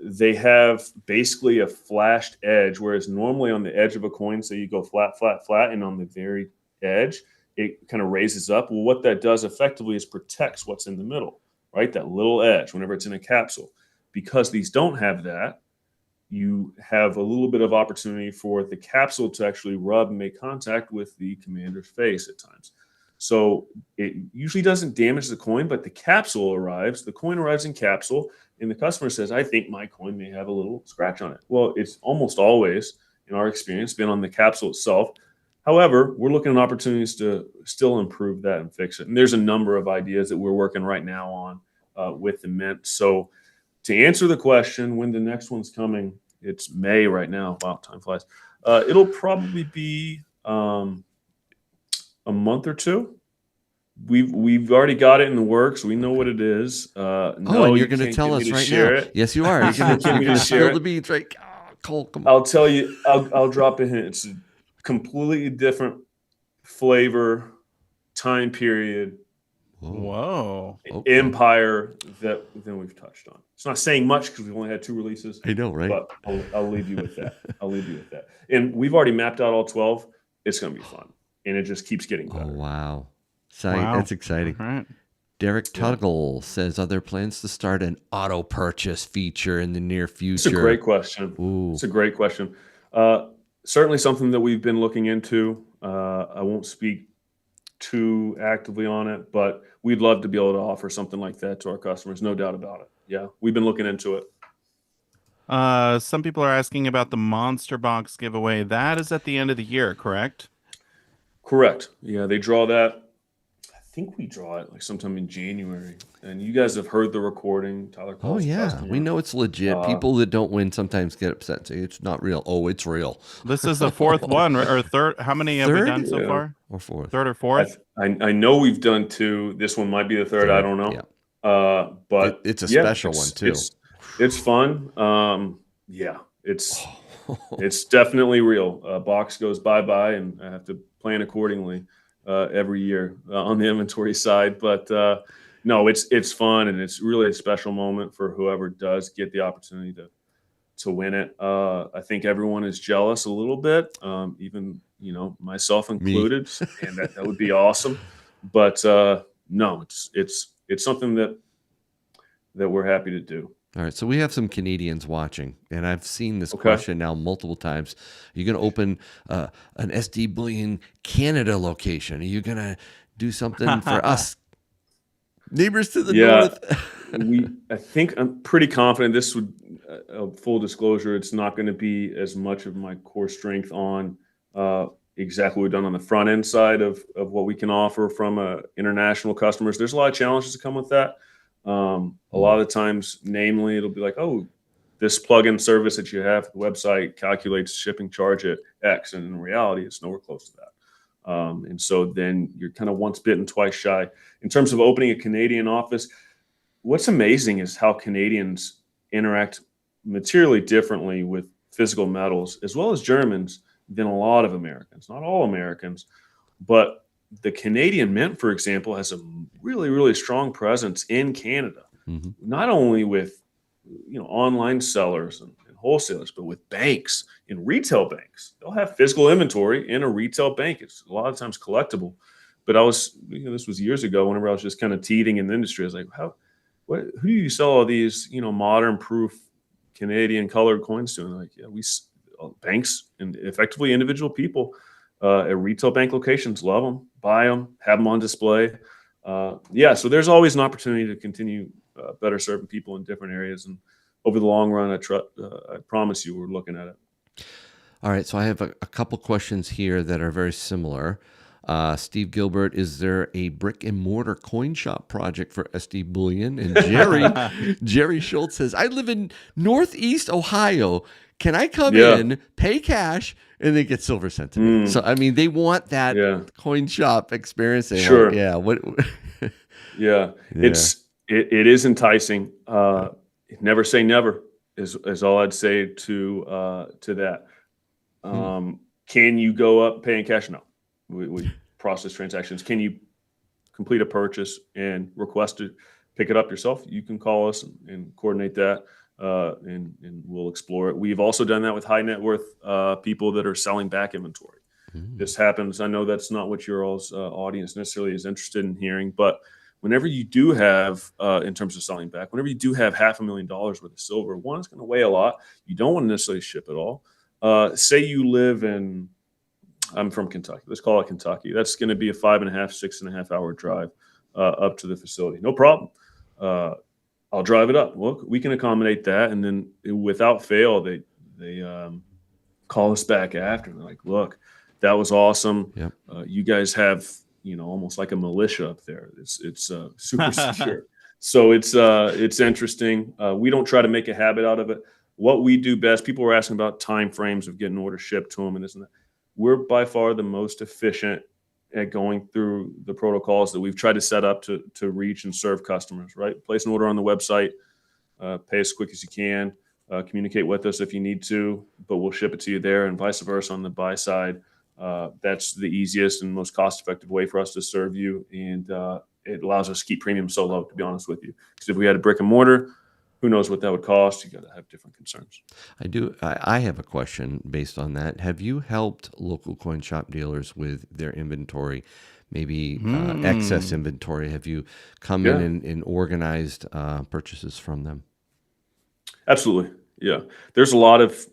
they have basically a flashed edge, whereas normally on the edge of a coin, so you go flat, flat, flat, and on the very edge, it kind of raises up. Well, what that does effectively is protects what's in the middle, right? That little edge whenever it's in a capsule. Because these don't have that, you have a little bit of opportunity for the capsule to actually rub and make contact with the commander's face at times. So it usually doesn't damage the coin, but the capsule arrives, the coin arrives in capsule, and the customer says, I think my coin may have a little scratch on it. Well, it's almost always, in our experience, been on the capsule itself. However, we're looking at opportunities to still improve that and fix it. And there's a number of ideas that we're working right now on with the Mint. So to answer the question, when the next one's coming, it's May right now. Wow, time flies. It'll probably be a month or two. We've already got it in the works. We know what it is. No, and you're you going to can't tell get me us to right share now. it. Yes, you are. You can't get me to share spill it. the beans, right? Oh, Cole, come on. I'll tell you. I'll drop a hint. It's a completely different flavor, time period, Whoa. Okay. empire than we've touched on. It's not saying much because we've only had 2 releases. I know, right? But I'll leave you with that. And we've already mapped out all 12. It's going to be fun, and it just keeps getting better. Oh, wow. Wow. That's exciting. All right. Derek Tuggle says, are there plans to start an auto purchase feature in the near future? It's a great question. Ooh. It's a great question. Certainly something that we've been looking into. I won't speak too actively on it, but we'd love to be able to offer something like that to our customers. No doubt about it. Yeah, we've been looking into it. Some people are asking about the Monster Box giveaway. That is at the end of the year, correct? Correct. Yeah, they draw that. I think we draw it like sometime in January. And you guys have heard the recording. Tyler Oh, calls yeah. customer. We know it's legit. People that don't win sometimes get upset and say, it's not real. Oh, it's real. This is the fourth one, or third. How many have we Third? done so Yeah. far? Or fourth. Third or fourth? I know we've done 2. This one might be the third. I don't know. Yeah. But it's a yeah, special one, too. It's fun. Yeah, it's definitely real. Box goes bye-bye, and I have to plan accordingly every year on the inventory side. But no, it's fun, and it's really a special moment for whoever does get the opportunity to win it. I think everyone is jealous a little bit, even myself included, and that would be awesome. But no, it's something that we're happy to do. All right, so we have some Canadians watching, and I've seen this question now multiple times. Are you going to open an SD Bullion Canada location? Are you going to do something for us neighbors to the north? I think I'm pretty confident this would, full disclosure, it's not going to be as much of my core strength on exactly what we've done on the front end side of what we can offer from international customers. There's a lot of challenges that come with that. A lot of the times, namely, it'll be like, oh, this plugin service that you have, the website calculates shipping charge at X, and in reality, it's nowhere close to that. And so then you're kind of once bitten, twice shy. In terms of opening a Canadian office, what's amazing is how Canadians interact materially differently with physical metals, as well as Germans, than a lot of Americans. Not all Americans, but the Canadian Mint, for example, has a really, really strong presence in Canada, not only with online sellers and wholesalers, but with banks and retail banks. They'll have physical inventory in a retail bank. It's a lot of times collectible. But this was years ago, whenever I was just kind of teething in the industry. I was like, who do you sell all these, modern proof Canadian colored coins to? And like, yeah, banks and effectively individual people at retail bank locations love them, buy them, have them on display. So there's always an opportunity to continue better serving people in different areas. And over the long run, I promise you, we're looking at it. All right, so I have a couple questions here that are very similar. Steve Gilbert, is there a brick and mortar coin shop project for SD Bullion? And Jerry Schultz says, I live in Northeast Ohio. Can I come in, pay cash, and then get silver sent to me? So, I mean, they want that coin shop experience. Sure. Yeah. It is enticing. Never say never is all I'd say to that. Can you go up paying cash? No. We process transactions. Can you complete a purchase and request to pick it up yourself? You can call us and coordinate that. And we'll explore it. We've also done that with high net worth people that are selling back inventory. This happens. I know that's not what your all's audience necessarily is interested in hearing, but whenever you do have, in terms of selling back, whenever you do have $500,000 worth of silver, one, it's going to weigh a lot. You don't want to necessarily ship it all. Say you live I'm from Kentucky. Let's call it Kentucky. That's going to be a 5.5, 6.5 hour drive up to the facility. No problem. I'll drive it up. Well, we can accommodate that. And then without fail, they call us back after. They're like, look, That was awesome. Yep. You guys have, almost like a militia up there. It's super secure. So it's interesting. We don't try to make a habit out of it. What we do best, people were asking about time frames of getting orders shipped to them and this and that. We're by far the most efficient at going through the protocols that we've tried to set up to reach and serve customers, right? Place an order on the website, pay as quick as you can, communicate with us if you need to, but we'll ship it to you there, and vice versa on the buy side. That's the easiest and most cost-effective way for us to serve you, and it allows us to keep premium so low, to be honest with you. Because if we had a brick and mortar, who knows what that would cost? You got to have different concerns. I have a question based on that. Have you helped local coin shop dealers with their inventory, maybe excess inventory? Have you come in and organized purchases from them? Absolutely. Yeah. There's a lot of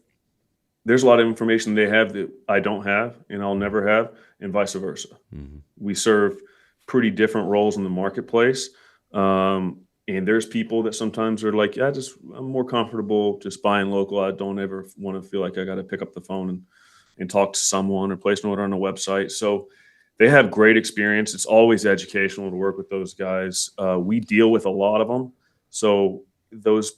information they have that I don't have and I'll never have, and vice versa. We serve pretty different roles in the marketplace. And there's people that sometimes are like, I'm more comfortable just buying local. I don't ever want to feel like I got to pick up the phone and talk to someone or place an order on a website. So they have great experience. It's always educational to work with those guys. We deal with a lot of them. So those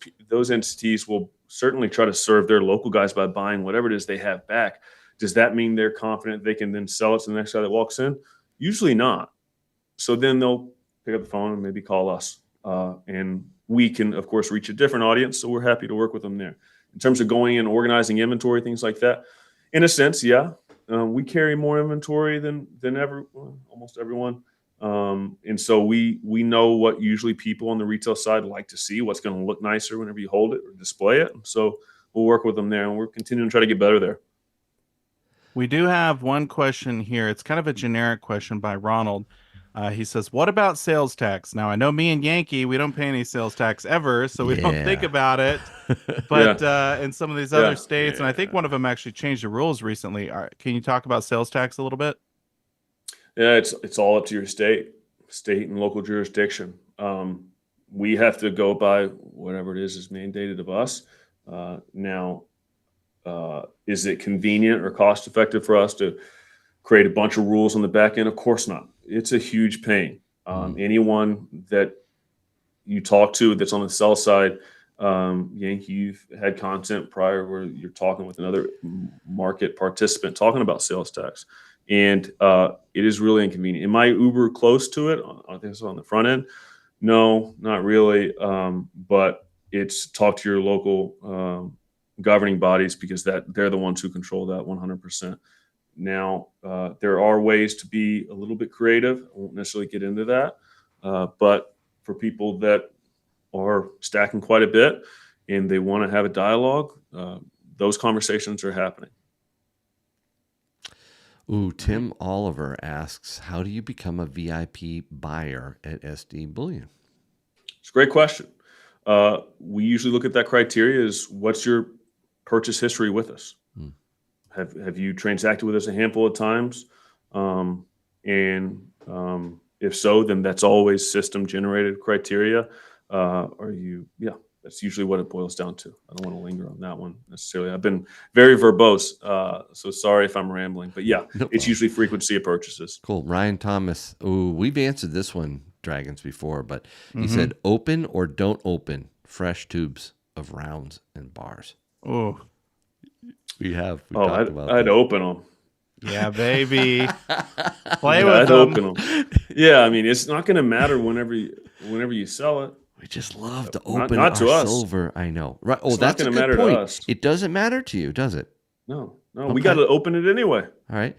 entities will certainly try to serve their local guys by buying whatever it is they have back. Does that mean they're confident they can then sell it to the next guy that walks in? Usually not. So then they'll pick up the phone and maybe call us. And we can, of course, reach a different audience. So we're happy to work with them there. In terms of going and organizing inventory, things like that, in a sense, we carry more inventory than almost everyone. And so we know what usually people on the retail side like to see, what's going to look nicer whenever you hold it or display it. So we'll work with them there, and we're continuing to try to get better there. We do have one question here. It's kind of a generic question by Ronald. He says, what about sales tax? Now, I know me and Yankee, we don't pay any sales tax ever, so we don't think about it. But in some of these other states, and I think one of them actually changed the rules recently. Can you talk about sales tax a little bit? Yeah, it's all up to your state and local jurisdiction. We have to go by whatever it is mandated of us. Now, is it convenient or cost effective for us to create a bunch of rules on the back end? Of course not. It's a huge pain. Anyone that you talk to that's on the sell side, Yankee, you've had content prior where you're talking with another market participant talking about sales tax. And it is really inconvenient. Am I uber close to it? I think it's on the front end. No, not really. But it's talk to your local governing bodies, because they're the ones who control that 100%. Now, there are ways to be a little bit creative. I won't necessarily get into that. But for people that are stacking quite a bit and they want to have a dialogue, those conversations are happening. Ooh, Tim Oliver asks, how do you become a VIP buyer at SD Bullion? It's a great question. We usually look at that criteria as, what's your purchase history with us? Have you transacted with us a handful of times? If so, then that's always system generated criteria. That's usually what it boils down to. I don't want to linger on that one necessarily. I've been very verbose, so sorry if I'm rambling. But it's usually frequency of purchases. Cool. Ryan Thomas. Ooh, we've answered this one, Dragons, before, but he said, open or don't open fresh tubes of rounds and bars. Oh, we talked about that. I'd open them. Yeah, baby. Play with I'd them. open them. Yeah, I mean, it's not going to matter whenever you sell it. We just love to open not our to us. silver. I know. Right. Oh, it's that's not a going to good matter point. to us. It doesn't matter to you, does it? No. Okay. We got to open it anyway. All right.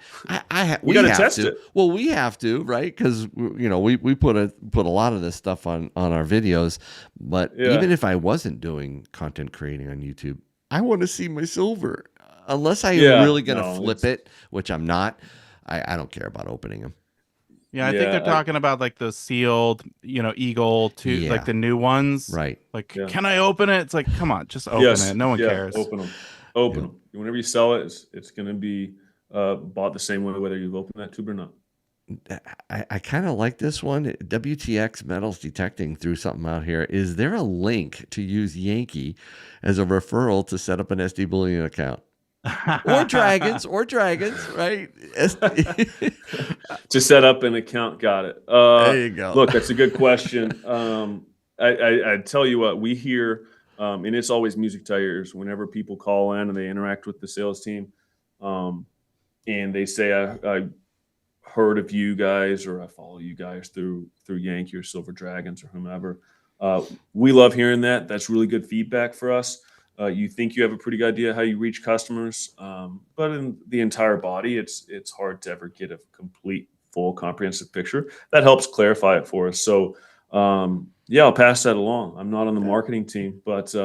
We got to test it. Well, we have to, right? Because we put a lot of this stuff on our videos. But even if I wasn't doing content creating on YouTube, I want to see my silver. Unless I'm really going to flip it, which I'm not. I don't care about opening them. Yeah, I think they're talking about like the sealed, Eagle too, like the new ones. Right. Like, can I open it? It's like, come on, just open it. No one cares. Open them. Whenever you sell it, it's going to be bought the same way, whether you've opened that tube or not. I kind of like this one. WTX Metals Detecting threw something out here. Is there a link to use Yankee as a referral to set up an SD Bullion account? or dragons, right? To set up an account. Got it. There you go. Look, that's a good question. I tell you what, we hear, and it's always music to our ears whenever people call in and they interact with the sales team, and they say, I heard of you guys, or I follow you guys through Yankee or Silver Dragons or whomever. We love hearing that. That's really good feedback for us. You think you have a pretty good idea how you reach customers, but in the entire body, it's hard to ever get a complete, full, comprehensive picture. That helps clarify it for us. So, yeah, I'll pass that along. I'm not on the marketing team, but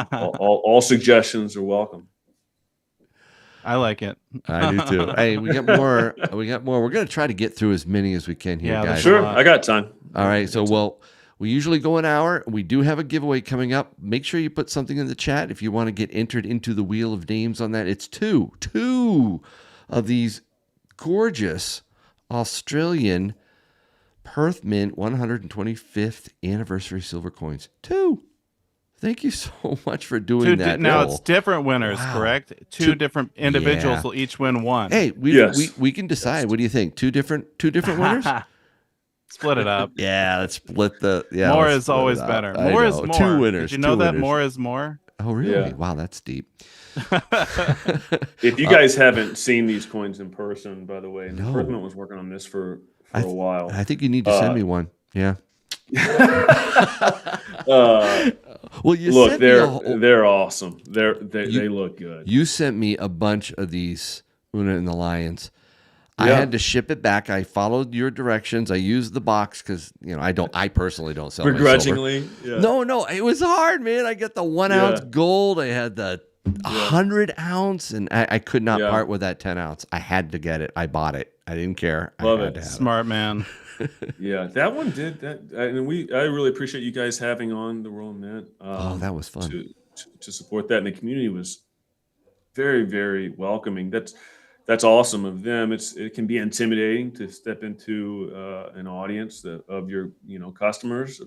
all suggestions are welcome. I like it. I do too. Hey, we got more. We're going to try to get through as many as we can here, guys. Sure, I got time. All right. So, we usually go an hour. We do have a giveaway coming up. Make sure you put something in the chat if you want to get entered into the wheel of names on that. It's two of these gorgeous Australian Perth Mint 125th anniversary silver coins. 2. Thank you so much for doing that. Now it's different winners, correct? Two different individuals will each win one. Hey, we can decide. Yes. What do you think? Two different winners? Split it up. Yeah, let's split the. Yeah, more is always better. More is more. 2 winners. Did you know that more is more? Oh, really? Yeah. Wow, that's deep. If you guys haven't seen these coins in person, by the way, the Perth Mint was working on this for a while. I think you need to send me one. Yeah. Well, you look, they're awesome. They look good. You sent me a bunch of these Una and the Lions. I had to ship it back. I followed your directions. I used the box because I personally don't sell begrudgingly. My silver. No, it was hard, man. I got the 1 ounce gold. I had the 100 ounce, and I could not part with that 10 ounce. I had to get it. I bought it. I didn't care. Love it. Smart man. Yeah, that one did that, and I really appreciate you guys having on the World Mint. That was fun to support that, and the community was very, very welcoming. That's awesome of them. It can be intimidating to step into an audience of your customers,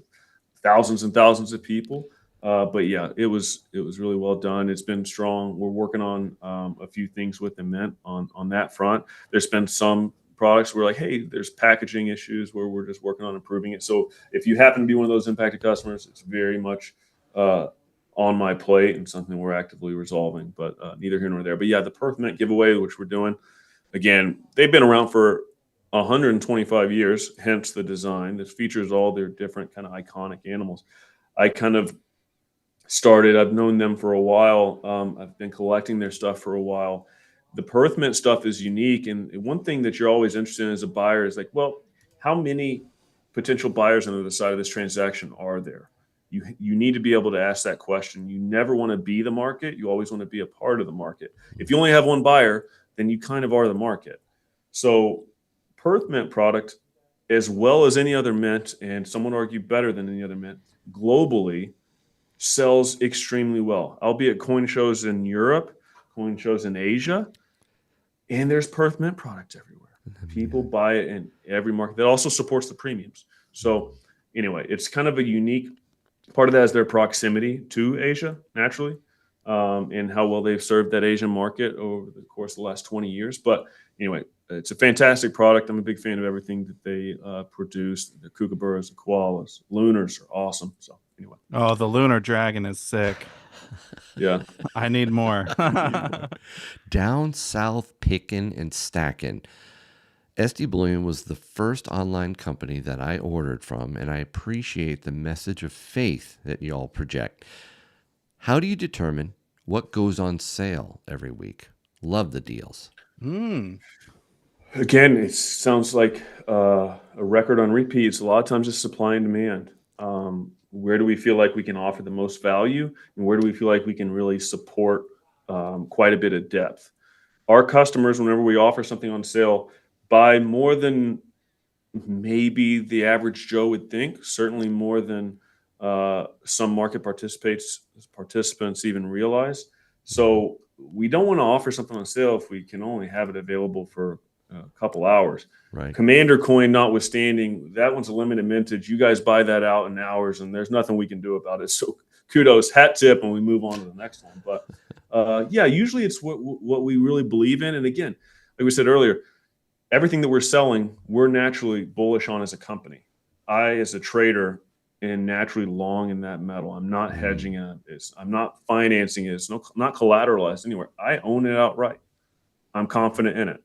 thousands and thousands of people. But yeah, it was really well done. It's been strong. We're working on a few things with the Mint on that front. There's been some products where hey, there's packaging issues where we're just working on improving it. So if you happen to be one of those impacted customers, it's very much on my plate and something we're actively resolving, but neither here nor there. But yeah, the Perth Mint giveaway, which we're doing, again, they've been around for 125 years, hence the design. This features all their different kind of iconic animals. I kind of I've known them for a while. I've been collecting their stuff for a while. The Perth Mint stuff is unique. And one thing that you're always interested in as a buyer is well, how many potential buyers on the other side of this transaction are there? You need to be able to ask that question. You never want to be the market. You always want to be a part of the market. If you only have one buyer, then you kind of are the market. So Perth Mint product, as well as any other mint, and some would argue better than any other mint, globally sells extremely well, albeit coin shows in Europe, coin shows in Asia, and there's Perth Mint products everywhere. People buy it in every market. That also supports the premiums. So anyway, it's kind of a unique part of that is their proximity to Asia, naturally, and how well they've served that Asian market over the course of the last 20 years. But anyway, it's a fantastic product. I'm a big fan of everything that they produce. The kookaburras, the koalas, lunars are awesome. So anyway. Oh, the lunar dragon is sick. Yeah. I need more. Down south picking and stacking. SD Bullion was the first online company that I ordered from, and I appreciate the message of faith that you all project. How do you determine what goes on sale every week? Love the deals. Again, it sounds like a record on repeats. A lot of times it's supply and demand. Where do we feel like we can offer the most value, and where do we feel like we can really support quite a bit of depth? Our customers, whenever we offer something on sale, buy more than maybe the average Joe would think, certainly more than some market participants even realize. So we don't want to offer something on sale if we can only have it available for a couple hours. Right. Commander coin notwithstanding, that one's a limited mintage. You guys buy that out in hours, and there's nothing we can do about it. So kudos, hat tip, and we move on to the next one. But Yeah, usually it's what we really believe in. And again, like we said earlier, everything that we're selling, we're naturally bullish on as a company. I, as a trader, am naturally long in that metal. I'm not hedging it. I'm not financing it. It's not collateralized anywhere. I own it outright. I'm confident in it.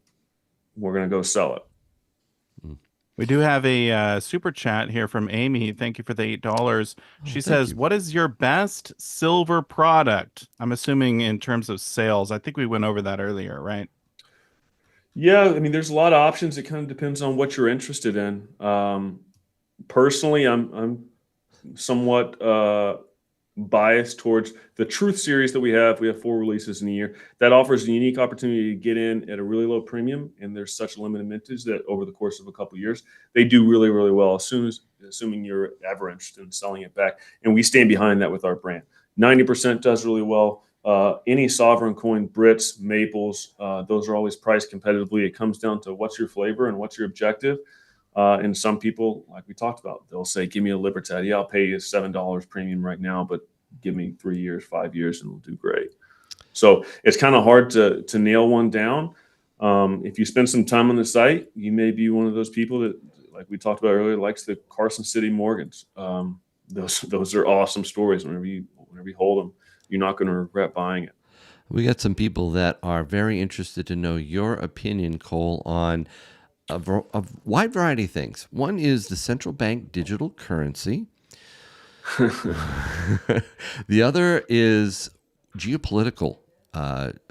We're going to go sell it. We do have a super chat here from Amy. Thank you for the $8. She says, "What is your best silver product?" I'm assuming in terms of sales. I think we went over that earlier, right? Yeah, I mean, there's a lot of options. It kind of depends on what you're interested in. Personally, I'm somewhat biased towards the Truth series that we have. We have 4 releases in a year. That offers a unique opportunity to get in at a really low premium, and there's such limited mintage that over the course of a couple of years, they do really, really well. Assuming you're ever interested in selling it back, and we stand behind that with our brand. 90% does really well. Any sovereign coin, Brits, Maples, those are always priced competitively. It comes down to what's your flavor and what's your objective. And some people, like we talked about, they'll say, "Give me a Libertad. Yeah, I'll pay you $7 premium right now, but give me 3 years, 5 years, and we'll do great." So it's kind of hard to nail one down. If you spend some time on the site, you may be one of those people that, like we talked about earlier, likes the Carson City Morgans. Those are awesome stories. Whenever you hold them, you're not going to regret buying it. We got some people that are very interested to know your opinion, Cole, on a wide variety of things. One is the central bank digital currency. The other is geopolitical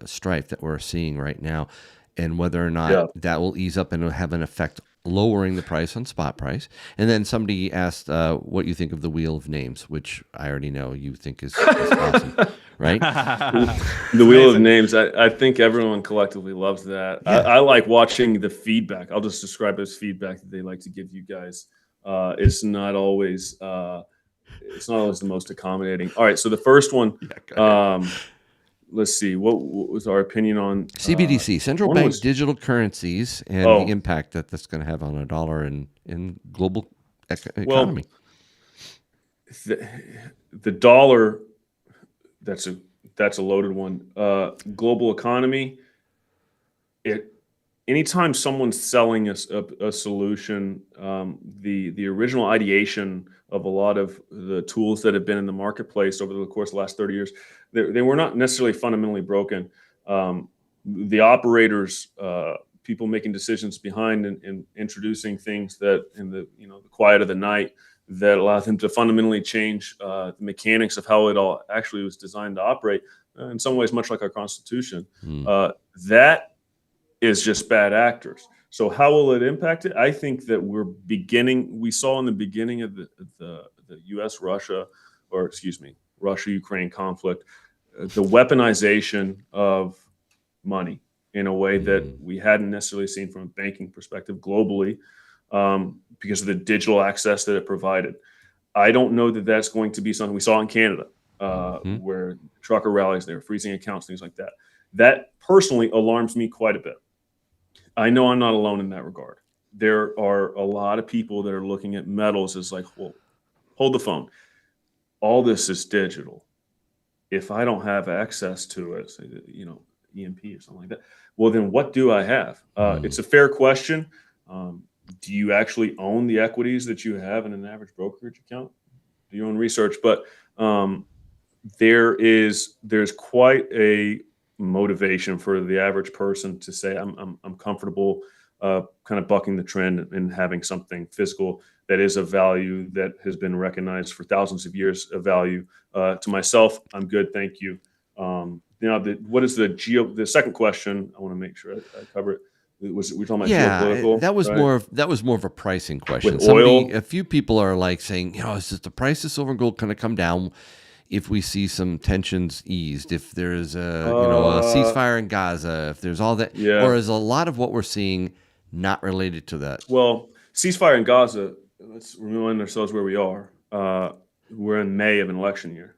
strife that we're seeing right now, and whether or not that will ease up and have an effect lowering the price on spot price. And then somebody asked what you think of the Wheel of Names, which I already know you think is awesome, right? The Wheel of Names, I think everyone collectively loves that. Yeah. I like watching the feedback. I'll just describe it as feedback that they like to give you guys. It's not always the most accommodating. All right, so the first one, let's see, what was our opinion on CBDC, central bank digital currencies, and the impact that that's going to have on a dollar and in global economy? The dollar, that's a loaded one. Global economy. Anytime someone's selling a solution, the original ideation of a lot of the tools that have been in the marketplace over the course of the last 30 years, they were not necessarily fundamentally broken. The operators, people making decisions behind and introducing things that in the quiet of the night that allow them to fundamentally change the mechanics of how it all actually was designed to operate. In some ways, much like our Constitution, that is just bad actors. So how will it impact it? I think that we saw in the beginning of the Russia-Ukraine conflict, the weaponization of money in a way that we hadn't necessarily seen from a banking perspective globally, because of the digital access that it provided. I don't know that that's going to be something we saw in Canada, where trucker rallies, they were freezing accounts, things like that. That personally alarms me quite a bit. I know I'm not alone in that regard. There are a lot of people that are looking at metals as like, well, hold the phone. All this is digital. If I don't have access to it, say, EMP or something like that, well, then what do I have? It's a fair question. Do you actually own the equities that you have in an average brokerage account? Do you own research? But there's quite a motivation for the average person to say, I'm comfortable kind of bucking the trend and having something physical that is of value, that has been recognized for thousands of years of value. To myself, I'm good, thank you. What is the second question? I want to make sure I cover it. We're talking about geopolitical. That was more of a pricing question. With oil? A few people are like saying, is the price of silver and gold going to come down if we see some tensions eased, if there's a ceasefire in Gaza, if there's all that, or is a lot of what we're seeing not related to that? Well, ceasefire in Gaza, let's remind ourselves where we are. We're in May of an election year.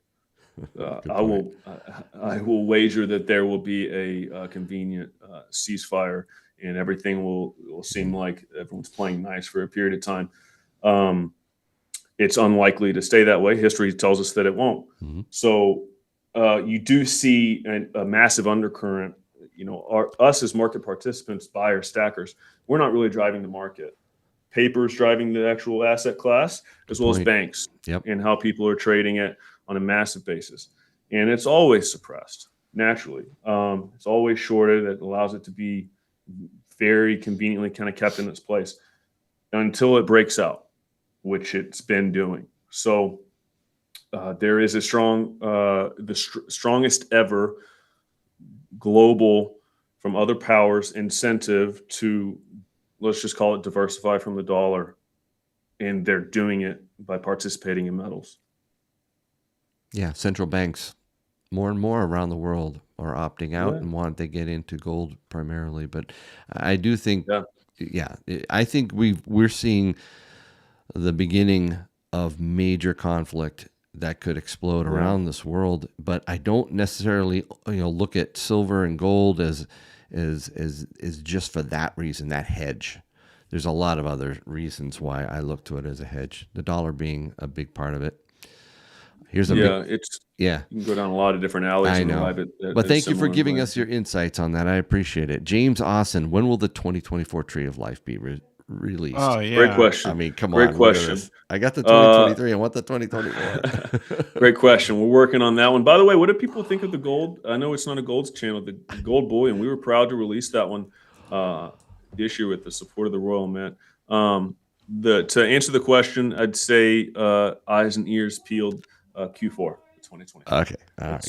I will wager that there will be a convenient ceasefire, and everything will seem like everyone's playing nice for a period of time. It's unlikely to stay that way. History tells us that it won't. So you do see a massive undercurrent. Us as market participants, buyers, stackers, we're not really driving the market. Paper's driving the actual asset class, as well as banks, and how people are trading it on a massive basis. And it's always suppressed naturally. It's always shorted. It allows it to be very conveniently kind of kept in its place until it breaks out, which it's been doing. So there is a strongest ever global from other powers incentive to, let's just call it, diversify from the dollar. And they're doing it by participating in metals. Yeah, central banks more and more around the world are opting out and want to get into gold primarily. But I do think, I think we're seeing the beginning of major conflict that could explode around this world. But I don't necessarily, look at silver and gold as just for that reason, that hedge. There's a lot of other reasons why I look to it as a hedge. The dollar being a big part of it. Here's a you can go down a lot of different alleys. I know, but thank you for giving us your insights on that. I appreciate it. James Austin, when will the 2024 Tree of Life be released? Oh yeah, great question. I mean, come great on, question. I got the 2023. I want the 2024. Great question. We're working on that one. By the way, what do people think of the gold? I know it's not a gold's channel, the gold bullion. We were proud to release that one this year with the support of the Royal Mint. To answer the question, I'd say eyes and ears peeled. Q4 2020. Okay.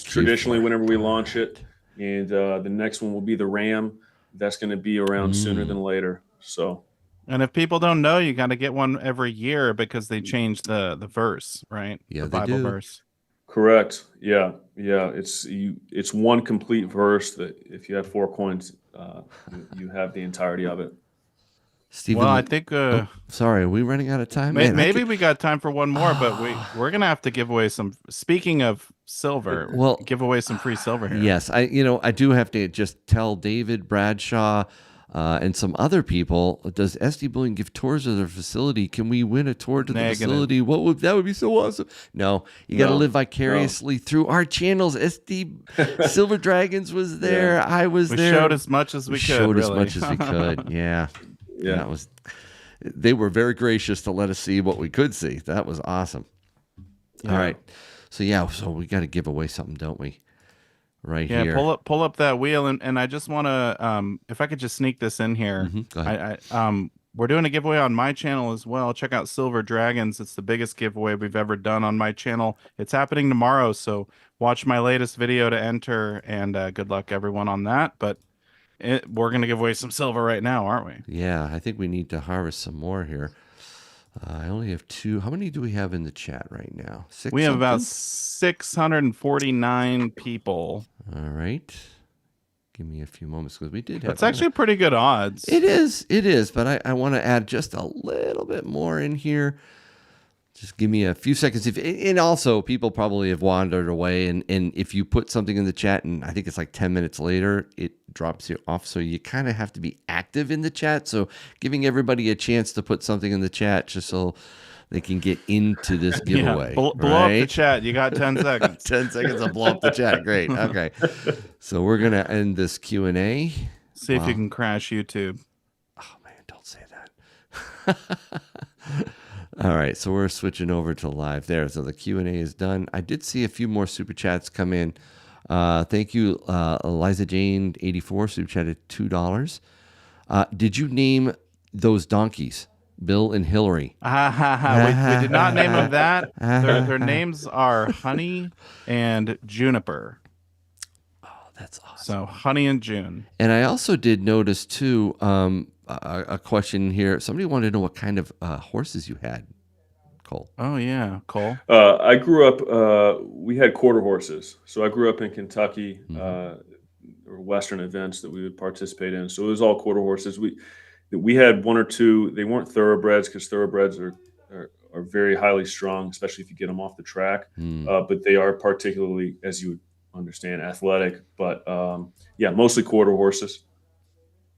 Traditionally, whenever we launch it, and the next one will be the RAM. That's going to be around sooner than later. So, and if people don't know, you got to get one every year because they change the verse, right? Yeah, the they Bible do. verse. Correct. Yeah. It's one complete verse that if you have 4 coins, you have the entirety of it. Stephen, well, I think. Sorry, are we running out of time? Maybe we got time for one more, but we're gonna have to give away some. Speaking of silver, give away some free silver here. Yes, I do have to just tell David Bradshaw and some other people. Does SD Bullion give tours of their facility? Can we win a tour to the facility? That would be so awesome. No, you got to live vicariously through our channels. SD Silver Dragons was there. I was there. We showed as much as we could. As much as we could. Yeah. They were very gracious to let us see what we could see. That was awesome. Yeah. All right. So we got to give away something, don't we? Right here. Pull up that wheel, and I just want to, if I could just sneak this in here. Go ahead. We're doing a giveaway on my channel as well. Check out Silver Dragons. It's the biggest giveaway we've ever done on my channel. It's happening tomorrow, so watch my latest video to enter, and good luck everyone on that. But we're going to give away some silver right now, aren't we? Yeah, I think we need to harvest some more here. I only have 2. How many do we have in the chat right now? 6. We have about 649 people. All right. Give me a few moments because we did have. That's actually pretty good odds. It is. But I want to add just a little bit more in here. Just give me a few seconds. And also, people probably have wandered away. And if you put something in the chat, and I think it's like 10 minutes later, it drops you off. So you kind of have to be active in the chat. So giving everybody a chance to put something in the chat just so they can get into this giveaway. Blow up the chat. You got 10 seconds. 10 seconds to blow up the chat. Great. Okay. So we're going to end this Q&A. See if you can crash YouTube. Oh, man, don't say that. All right, so we're switching over to live there. So the Q&A is done. I did see a few more super chats come in. Thank you, Eliza Jane 84 super chatted $2. Did you name those donkeys, Bill and Hillary? We did not name them that. Their names are Honey and Juniper. Oh, that's awesome. So Honey and June. And I also did notice too. A question here. Somebody wanted to know what kind of horses you had, Cole. Oh, yeah, Cole. I grew up, we had quarter horses. So I grew up in Kentucky, or Western events that we would participate in. So it was all quarter horses. We had 1 or 2. They weren't thoroughbreds because thoroughbreds are very highly strung, especially if you get them off the track. But they are particularly, as you would understand, athletic. But mostly quarter horses.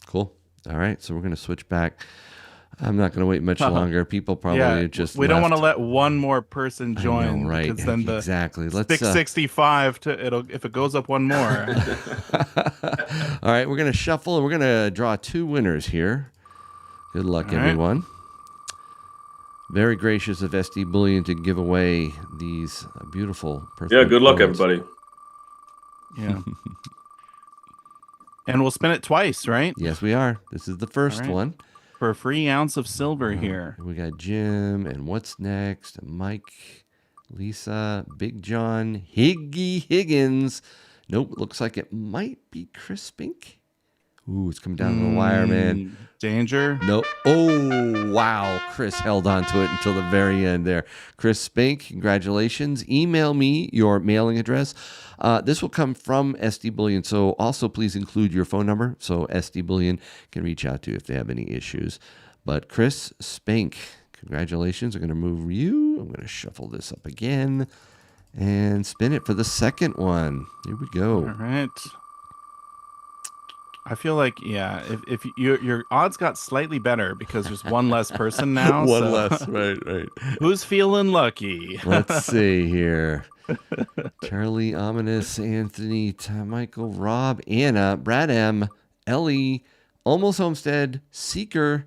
Cool. All right, so we're going to switch back I'm not going to wait much longer. People probably just we don't want to left. let one more person join, I know, right? because then the Exactly. Let's 665 if it goes up one more. All right, we're going to shuffle and we're going to draw 2 winners here. Good luck, All right. everyone. Very gracious of SD Bullion to give away these beautiful Perth Mint good luck, coins. everybody. Yeah. And we'll spin it twice, right? Yes, we are. This is the first right. one. For a free ounce of silver here. We got Jim, and what's next? Mike, Lisa, Big John, Higgy Higgins. Nope, looks like it might be Chris Spink. Ooh, it's coming down to the wire, man. Danger. Nope. Oh, wow. Chris held on to it until the very end there. Chris Spink, congratulations. Email me your mailing address. This will come from SD Bullion, so also please include your phone number so SD Bullion can reach out to you if they have any issues. But Chris Spink, congratulations. I'm going to move you. I'm going to shuffle this up again and spin it for the second one. Here we go. All right. I feel like, if your odds got slightly better because there's one less person now. One less, right. Who's feeling lucky? Let's see here. Charlie, Ominous, Anthony, Michael, Rob, Anna, Brad M, Ellie, Almost Homestead, Seeker,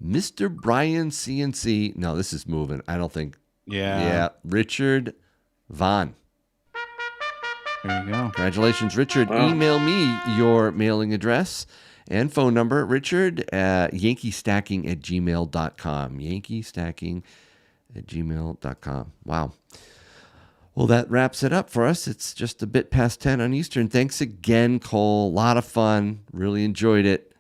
Mr. Brian CNC. No, this is moving. I don't think. Yeah. Richard Vaughn. There you go. Congratulations, Richard. Wow. Email me your mailing address and phone number, Richard, at yankeestacking@gmail.com. yankeestacking@gmail.com. Wow. Well, that wraps it up for us. It's just a bit past 10 on Eastern. Thanks again, Cole. A lot of fun. Really enjoyed it.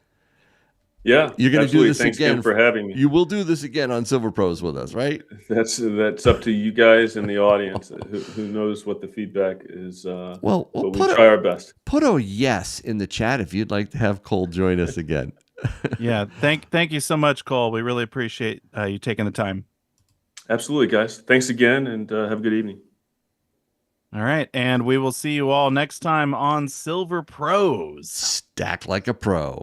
Yeah, You're going to do this Thanks again. for having me. You will do this again on Silver Pros with us, right? That's up to you guys and the audience. Who knows what the feedback is? Well, but we'll try our best. Put a yes in the chat if you'd like to have Cole join us again. Yeah, thank you so much, Cole. We really appreciate you taking the time. Absolutely, guys. Thanks again, and have a good evening. All right, and we will see you all next time on Silver Pros. Stack like a pro.